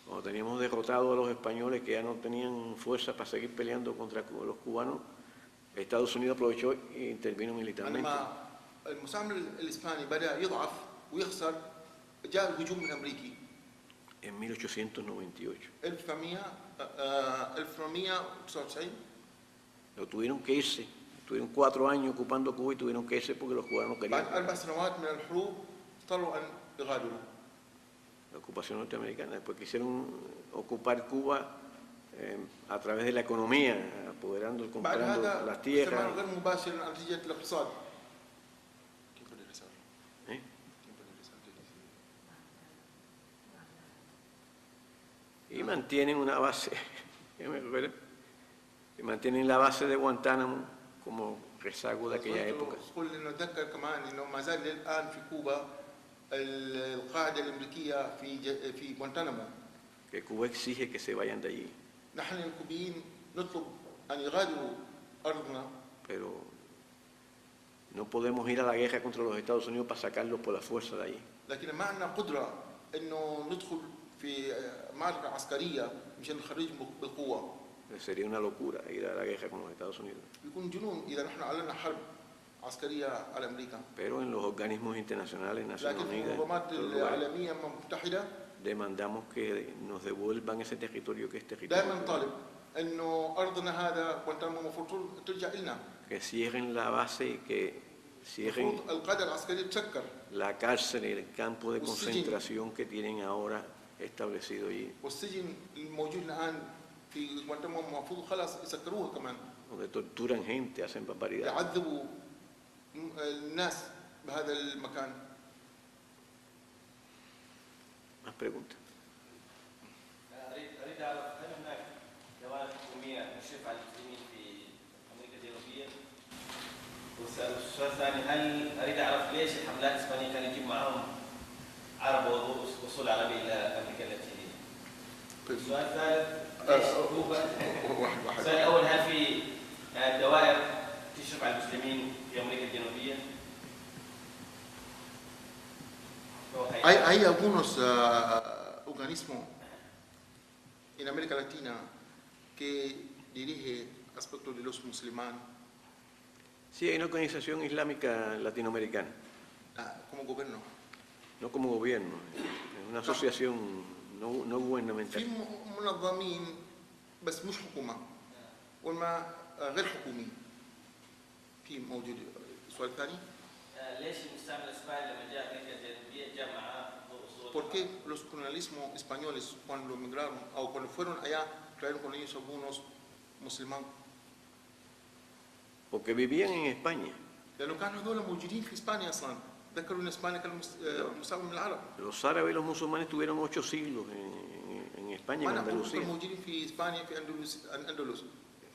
Speaker 2: Cuando teníamos derrotado a los españoles que ya no tenían fuerza para seguir peleando contra los cubanos, Estados Unidos aprovechó e intervino militarmente.
Speaker 1: لما المستعمر الإسباني بدأ يضعف ويخسر جاء الهجوم الأمريكي.
Speaker 2: En 1898.
Speaker 1: 1999.
Speaker 2: Lo tuvieron que irse. Tuvieron 4 años ocupando Cuba y tuvieron que irse porque los cubanos querían.
Speaker 1: بعد 4 سنوات من الحروب اضطروا أن يغادروا.
Speaker 2: La ocupación norteamericana. Después quisieron ocupar Cuba a través de la economía, apoderando, comprando las tierras.
Speaker 1: غير مباشر عن نتيجة الاقتصاد.
Speaker 2: Y mantienen una base que mantienen la base de Guantánamo como rezago de aquella época.
Speaker 1: قل نتذكر كمان انه ما زال الان في كوبا القاعده الامريكيه في غوانتانامو.
Speaker 2: Que Cuba exige que se vayan de allí,
Speaker 1: نحن الكوبيين نطلب ان يغادروا ارضنا.
Speaker 2: pero no podemos ir a la guerra contra los Estados Unidos para sacarlos por la fuerza de allí.
Speaker 1: لكن ما عندنا قدره انه ندخل في معركه عسكريه مشان نخرجهم بالقوه.
Speaker 2: Sería una locura ir a la guerra con los Estados Unidos.
Speaker 1: يكون جنون اذا نحن اعلنا حرب عسكريه على امريكا.
Speaker 2: Pero en los organismos internacionales, Naciones
Speaker 1: لكن في
Speaker 2: Unidas,
Speaker 1: المنظمات
Speaker 2: en los lugares,
Speaker 1: العالميه المتحده
Speaker 2: demandamos que nos devuelvan ese territorio que es territorio.
Speaker 1: دائما نطالب انه ارضنا هذا غوانتانامو المفروض ترجع لنا.
Speaker 2: Que cierren la base y que cierren
Speaker 1: المفروض القاعده العسكريه تسكر.
Speaker 2: la cárcel, el campo de concentración que tienen ahora establecido allí,
Speaker 1: والسجن الموجود الان في غوانتانامو المفروض خلاص يسكروه كمان.
Speaker 2: donde torturan gente, hacen barbaridades.
Speaker 1: يعذبوا الناس بهذا المكان.
Speaker 2: Más preguntas.
Speaker 4: أريد أعرف هل هناك دوائر حكومية تشرف على المسلمين في أمريكا الجنوبية؟ والسؤال الثاني أريد أعرف ليش الحملات الإسبانية كانوا يجيب معهم عرب وأصول عربي إلى أمريكا اللاتينية؟ السؤال الثالث ليش كوبا؟ السؤال الأول هل في دوائر تشرف على المسلمين في أمريكا الجنوبية؟
Speaker 1: Hay algunos organismos en América Latina que dirige aspectos de los musulmanes
Speaker 2: Sí, hay una organización islámica latinoamericana,
Speaker 1: como gobierno.
Speaker 2: no como gobierno, es una asociación no gubernamental.
Speaker 1: في منظمين بس مش حكومة وما غير حكومي. في موجود. السؤال الثاني.
Speaker 4: ليش المستعمر الاسباني لما جاء امريكا الجنوبيه جاء معاه اصول؟
Speaker 1: ¿Por qué los colonialismos españoles cuando emigraron o cuando fueron allá trajeron con ellos algunos musulmanes?
Speaker 2: Porque vivían en España.
Speaker 1: لأنه كانوا هذول موجودين في إسبانيا أصلاً. ذكروا إن إسبانيا كانوا مستعمر من العرب.
Speaker 2: Los árabes y los musulmanes tuvieron 8 siglos en España, en
Speaker 1: ما نقول
Speaker 2: Andalucía.
Speaker 1: موجودين في إسبانيا في الأندلس.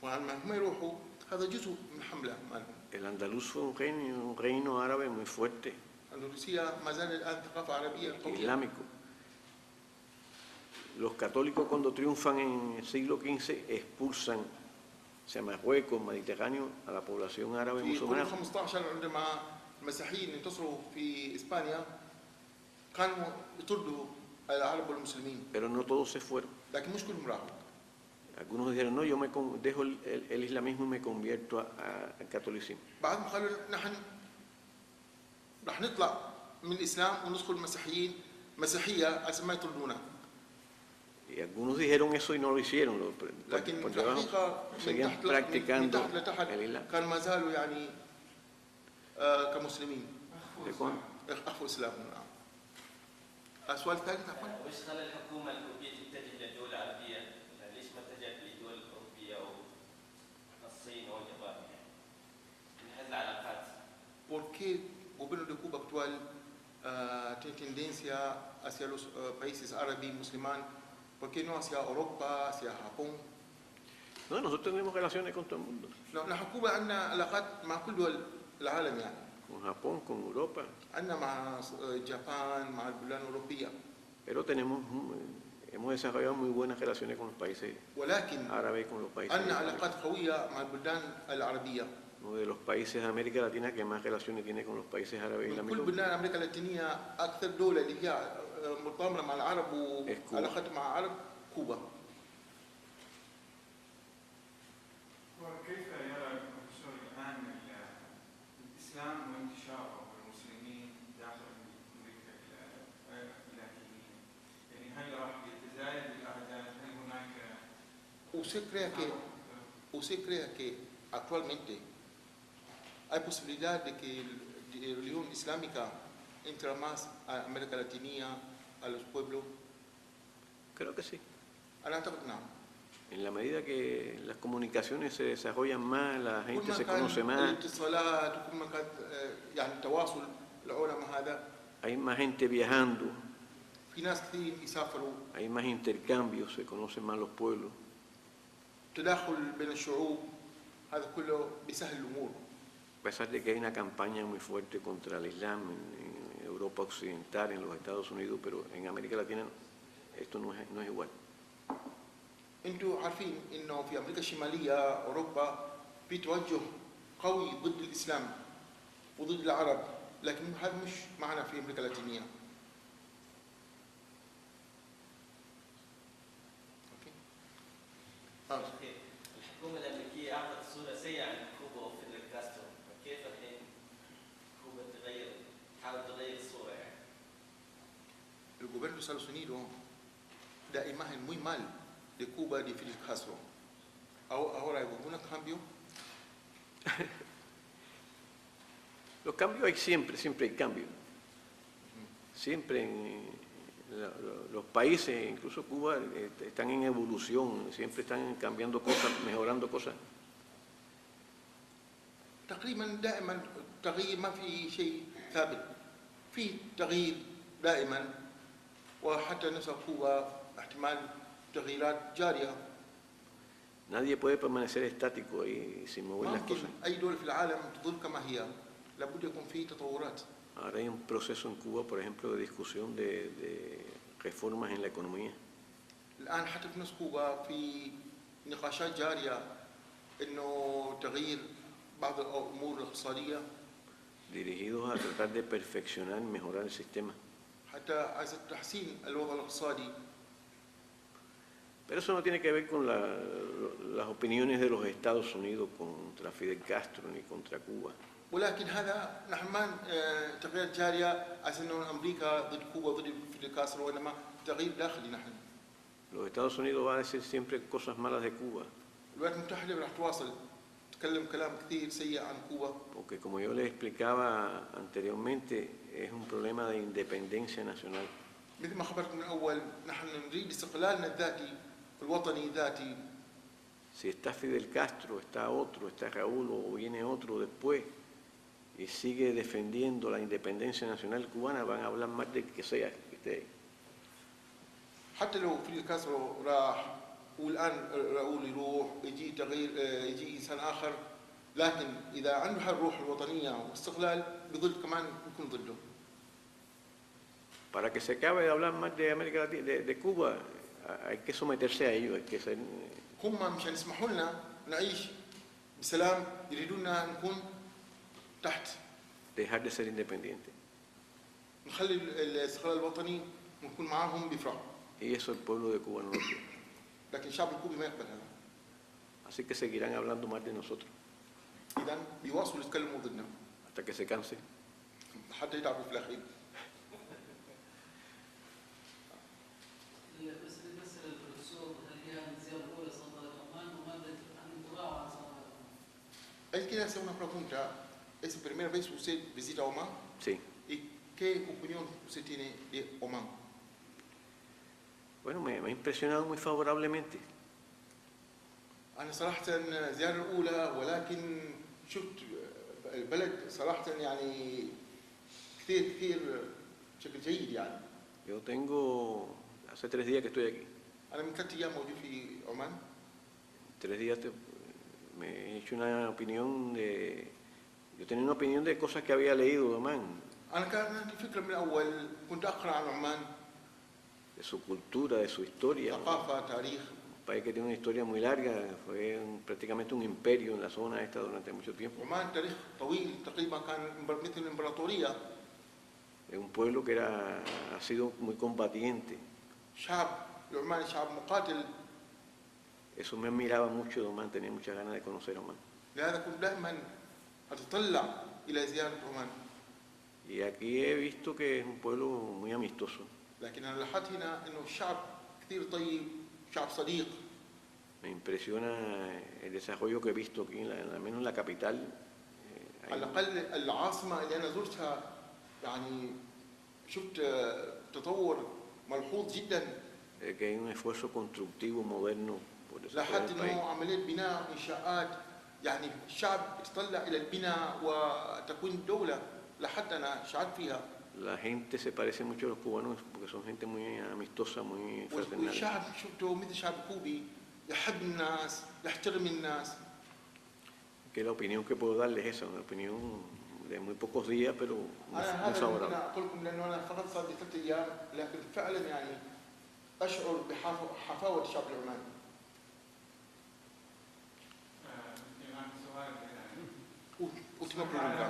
Speaker 1: ولما هم يروحوا هذا جزء من الحملة مالهم.
Speaker 2: El andaluz fue un reino árabe muy fuerte,
Speaker 1: أندلسية ما زال الآن ثقافة عربية قوية.
Speaker 2: islámico. Los católicos cuando triunfan en el siglo XV expulsan hacia Marruecos, Mediterráneo, a la población árabe
Speaker 1: في القرن
Speaker 2: musulmana.
Speaker 1: 15 عندما المسيحيين انتصروا في إسبانيا كانوا يطردوا العرب والمسلمين.
Speaker 2: Pero no todos se fueron.
Speaker 1: لكن مش كلهم راحوا.
Speaker 2: Algunos dijeron, no, yo dejo el islamismo y me convierto al catolicismo.
Speaker 1: بعضهم قالوا نحن راح نطلع من الإسلام وندخل المسيحيين مسيحية عشان ما يطردونا.
Speaker 2: Y algunos dijeron eso y no lo hicieron.
Speaker 1: لكن
Speaker 2: Por
Speaker 1: في
Speaker 2: debajo
Speaker 1: الحقيقة
Speaker 2: seguían
Speaker 1: من
Speaker 2: practicando
Speaker 1: تحت لتحت
Speaker 2: el islam.
Speaker 1: كان ما زالوا يعني كمسلمين.
Speaker 2: ¿De cuándo?
Speaker 1: أخفوا إسلامهم. نعم. السؤال الثالث عفوا.
Speaker 4: وش خلى الحكومه الكوبيه تتجه للدول العربيه؟ ليش ما اتجهت للدول الاوروبيه او الصين او اليابان يعني؟ من حيث العلاقات.
Speaker 1: ¿Por qué el gobierno de Cuba actual tiene tendencia hacia los países árabes y musulmanes? ¿Por qué no hacia Europa, hacia Japón?
Speaker 2: No, nosotros tenemos relaciones con todo el mundo.
Speaker 1: نحن كوبا عندنا علاقات مع كل دول العالم يعني.
Speaker 2: Con Japón, con Europa.
Speaker 1: عندنا مع اليابان مع البلدان الأوروبية.
Speaker 2: Pero hemos desarrollado muy buenas relaciones con los países
Speaker 1: ولكن
Speaker 2: árabes y con los países.
Speaker 1: عندنا علاقات قوية مع البلدان العربية.
Speaker 2: Uno de los países de América Latina que más relaciones tiene con los países árabes
Speaker 1: من كل
Speaker 2: islámicos.
Speaker 1: بلدان أمريكا اللاتينية أكثر دولة اللي هي متضامنة مع العرب وعلاقات مع العرب كوبا.
Speaker 3: وكيف يرى البروفيسور الآن الإسلام وانتشاره والمسلمين داخل أمريكا اللاتينية؟ يعني هل راح يتزايد الأعداد؟ هل هناك
Speaker 1: ¿Usted cree que actualmente hay posibilidad de que la religión islámica entre más a América Latina, a los pueblos?
Speaker 2: Creo que sí.
Speaker 1: أنا أعتقد نعم.
Speaker 2: En la medida que las comunicaciones se desarrollan más, la
Speaker 1: كل
Speaker 2: gente
Speaker 1: ما
Speaker 2: se
Speaker 1: كان
Speaker 2: conoce más,
Speaker 1: الاتصالات وكل ما كان يعني التواصل العلماء هذا
Speaker 2: hay más gente viajando,
Speaker 1: في ناس كثير يسافروا.
Speaker 2: hay más intercambios, se conocen más los pueblos.
Speaker 1: تداخل بين الشعوب، هذا كله بيسهل الأمور.
Speaker 2: A pesar de que hay una campaña muy fuerte contra el Islam en Europa Occidental, en los Estados Unidos, pero en América Latina esto no es igual.
Speaker 1: انتوا عارفين انه في امريكا الشماليه اوروبا في توجه قوي ضد الاسلام وضد العرب، لكن هذا مش معنا في امريكا اللاتينيه.
Speaker 4: الحكومة الأمريكية أعطت صورة سيئة عن كوبا وفيدل كاسترو، فكيف الحين كوبا تحاول تغير الصورة يعني؟
Speaker 1: El gobierno de Estados Unidos da imagen muy mal de Cuba de Fidel Castro. Ahora hay un cambio.
Speaker 2: Los cambios hay siempre hay cambios. Siempre los países, incluso Cuba, están en evolución, siempre están cambiando cosas, mejorando cosas.
Speaker 1: تقريبا دائما تغيير، ما في شيء ثابت، في تغيير دائما، وحتى نسأل كوبا احتمال تغييرات جارية.
Speaker 2: Nadie puede permanecer estático ahí sin mover las
Speaker 1: ممكن
Speaker 2: cosas.
Speaker 1: أي دولة في العالم تظل كما هي، لابد يكون في تطورات.
Speaker 2: Ahora hay un proceso en Cuba, por ejemplo, de discusión de reformas en la economía.
Speaker 1: الآن حتى في نفس كوبا في نقاشات جارية إنه تغيير بعض الأمور الاقتصادية،
Speaker 2: dirigidos a tratar de perfeccionar, mejorar el sistema.
Speaker 1: حتى عايزة تحسين الوضع الاقتصادي.
Speaker 2: Pero eso no tiene que ver con las opiniones de los Estados Unidos contra Fidel Castro ni contra Cuba.
Speaker 1: ولكن هذا نحن ما تغييرات جارية عايز إنه أمريكا ضد كوبا ضد فيدل كاسترو، وإنما تغيير داخلي. نحن
Speaker 2: Los Estados Unidos van a decir siempre cosas malas de Cuba,
Speaker 1: الولايات المتحدة راح تواصل تتكلم كلام كثير سيء عن كوبا،
Speaker 2: porque como yo les explicaba anteriormente, es un problema de independencia nacional.
Speaker 1: مثل ما خبرت من أول، نحن نريد استقلالنا الذاتي الوطني ذاتي.
Speaker 2: Si está Fidel Castro, está otro, está Raúl o viene otro después y sigue defendiendo la independencia nacional cubana, van a hablar más de que sea que esté ahí.
Speaker 1: حتى لو فيدل كاسترو راح والآن راؤول يروح، يجي تغيير، يجي إنسان آخر، لكن إذا عنده هالروح الوطنية واستقلال بضل كمان يكون ضده.
Speaker 2: Para que se acabe de hablar más de América Latina, de Cuba, hay que someterse a ello, hay que ser...
Speaker 1: هم مشان يسمحوا لنا نعيش بسلام يريدوننا نكون تحت،
Speaker 2: dejar de ser independiente.
Speaker 1: نخلي الاستقلال الوطني ونكون معاهم بيفرحوا،
Speaker 2: Y eso el pueblo de Cuba no lo quiere.
Speaker 1: لكن الشعب الكوبي ما يقبل هذا.
Speaker 2: Así que seguirán hablando más de nosotros
Speaker 1: إذا بيواصلوا يتكلموا ضدنا
Speaker 2: hasta que se canse.
Speaker 1: حتى يتعبوا في الأخير. Él quiere hacer una pregunta. ¿Es la primera vez que usted visita Oman?
Speaker 2: Sí.
Speaker 1: ¿Y qué opinión usted tiene de Oman?
Speaker 2: Bueno, me ha impresionado muy favorablemente.
Speaker 1: أنا صراحة زيارة الأولى، ولكن شفت البلد صراحة يعني كثير بشكل جيد يعني.
Speaker 2: Yo tengo, hace 3 días que estoy aquí.
Speaker 1: أنا من 3 أيام موجود في عمان.
Speaker 2: 3 días me he hecho una opinión de... Yo tenía una opinión de cosas que había leído de Omán,
Speaker 1: أنا كان عندي فكرة من الأول، كنت أقرأ عن عمان،
Speaker 2: de su cultura, de su historia.
Speaker 1: ثقافة، تاريخ.
Speaker 2: Un país que tiene una historia muy larga, fue prácticamente un imperio en la zona esta durante mucho tiempo.
Speaker 1: عمان تاريخ طويل، تقريبا كان مثل الإمبراطورية.
Speaker 2: Es un pueblo que ha sido muy combatiente.
Speaker 1: شعب العماني شعب مقاتل.
Speaker 2: Eso me admiraba mucho de Omán, tenía muchas ganas de conocer Omán.
Speaker 1: لهذا كنت دائما أتطلع إلى زيارة عمان.
Speaker 2: Y aquí he visto que es un pueblo muy amistoso.
Speaker 1: لكن أنا لاحظت هنا إنه الشعب كثير طيب، شعب صديق.
Speaker 2: Me impresiona el desarrollo que he visto aquí, al menos en la capital.
Speaker 1: على الأقل العاصمة اللي أنا زرتها يعني شفت تطور ملحوظ جدا.
Speaker 2: Que hay un esfuerzo constructivo moderno por desarrollar
Speaker 1: لاحظت
Speaker 2: el país.
Speaker 1: إنه عملية بناء إنشاءات، يعني الشعب يتطلع إلى البناء وتكوين الدولة. لاحظت أنا شعرت فيها.
Speaker 2: La gente se parece mucho a los cubanos porque son gente muy amistosa, muy fraternal.
Speaker 1: والشعب شفته مثل الشعب الكوبي، يحب الناس، يحترم الناس.
Speaker 2: Que la opinión que puedo darles es esa, una opinión de muy pocos días, pero muy
Speaker 1: أنا هذا اللي ممكن
Speaker 2: favorable.
Speaker 1: أقول لكم لأنه أنا فقط صار لي 3 أيام، لكن فعلا يعني أشعر بحفاوة الشعب العماني.
Speaker 3: الآن سؤال يعني
Speaker 1: Última pregunta.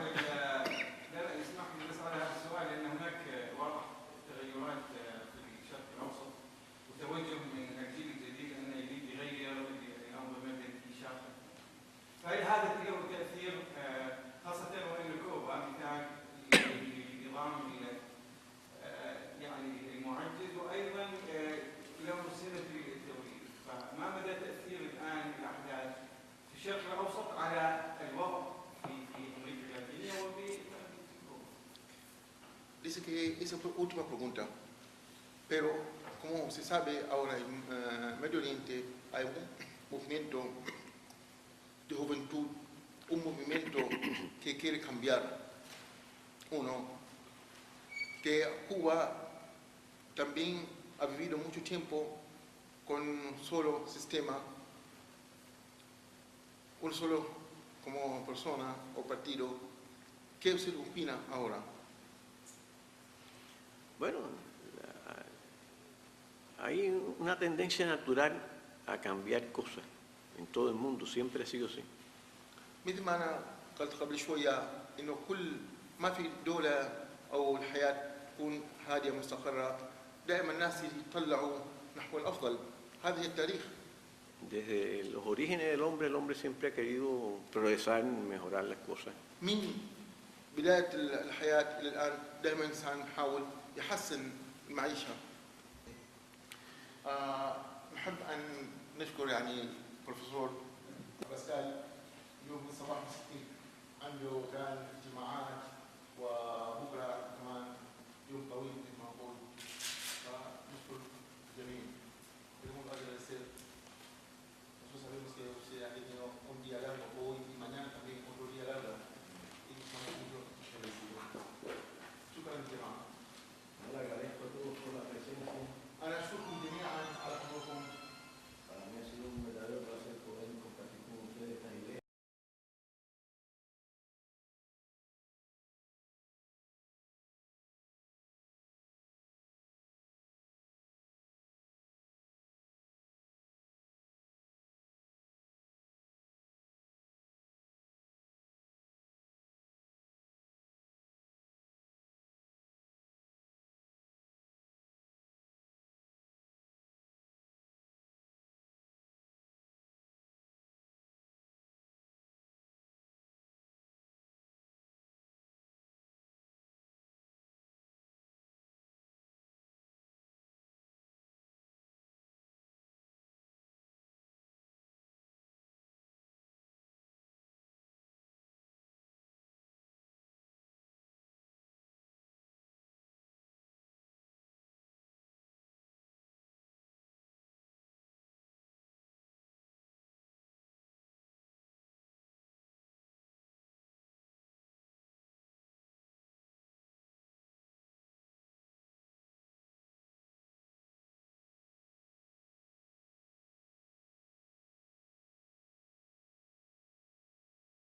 Speaker 3: لا اسمح لي بس على هذا السؤال لأن هناك واضح تغيرات في الشرق الأوسط وتوجه من الجيل الجديد أنه يريد يغير الأنظمة الانتشار. فهل هذا له تأثير خاصة وأن كوبا مثال لنظام يعني المعجز وأيضا له سنة في التوريث، فما مدى تأثير الآن الأحداث في الشرق الأوسط على الوضع في أمريكا اللاتينية وفي كوبا؟
Speaker 1: Dice que esa fue última pregunta, pero como se sabe ahora en Medio Oriente hay un movimiento de juventud, un movimiento que quiere cambiar. Uno, que Cuba también ha vivido mucho tiempo con un solo sistema, un solo como persona o partido. ¿Qué usted opina ahora?
Speaker 2: Bueno, hay una tendencia natural a cambiar cosas en todo el mundo, siempre ha sido así.
Speaker 1: مثل ما أنا قلت قبل شوية إنه كل ما في دولة أو الحياة تكون هادية مستقرة، دائما الناس يطلعوا نحو الأفضل. هذا هي التاريخ.
Speaker 2: Desde los orígenes del hombre, el hombre siempre ha querido progresar, mejorar las cosas.
Speaker 1: من بداية الحياة إلى الآن دائما الإنسان يحاول يحسن المعيشة. نحب أن نشكر يعني البروفيسور باسكال. اليوم من صباح 60 عنده كان اجتماعات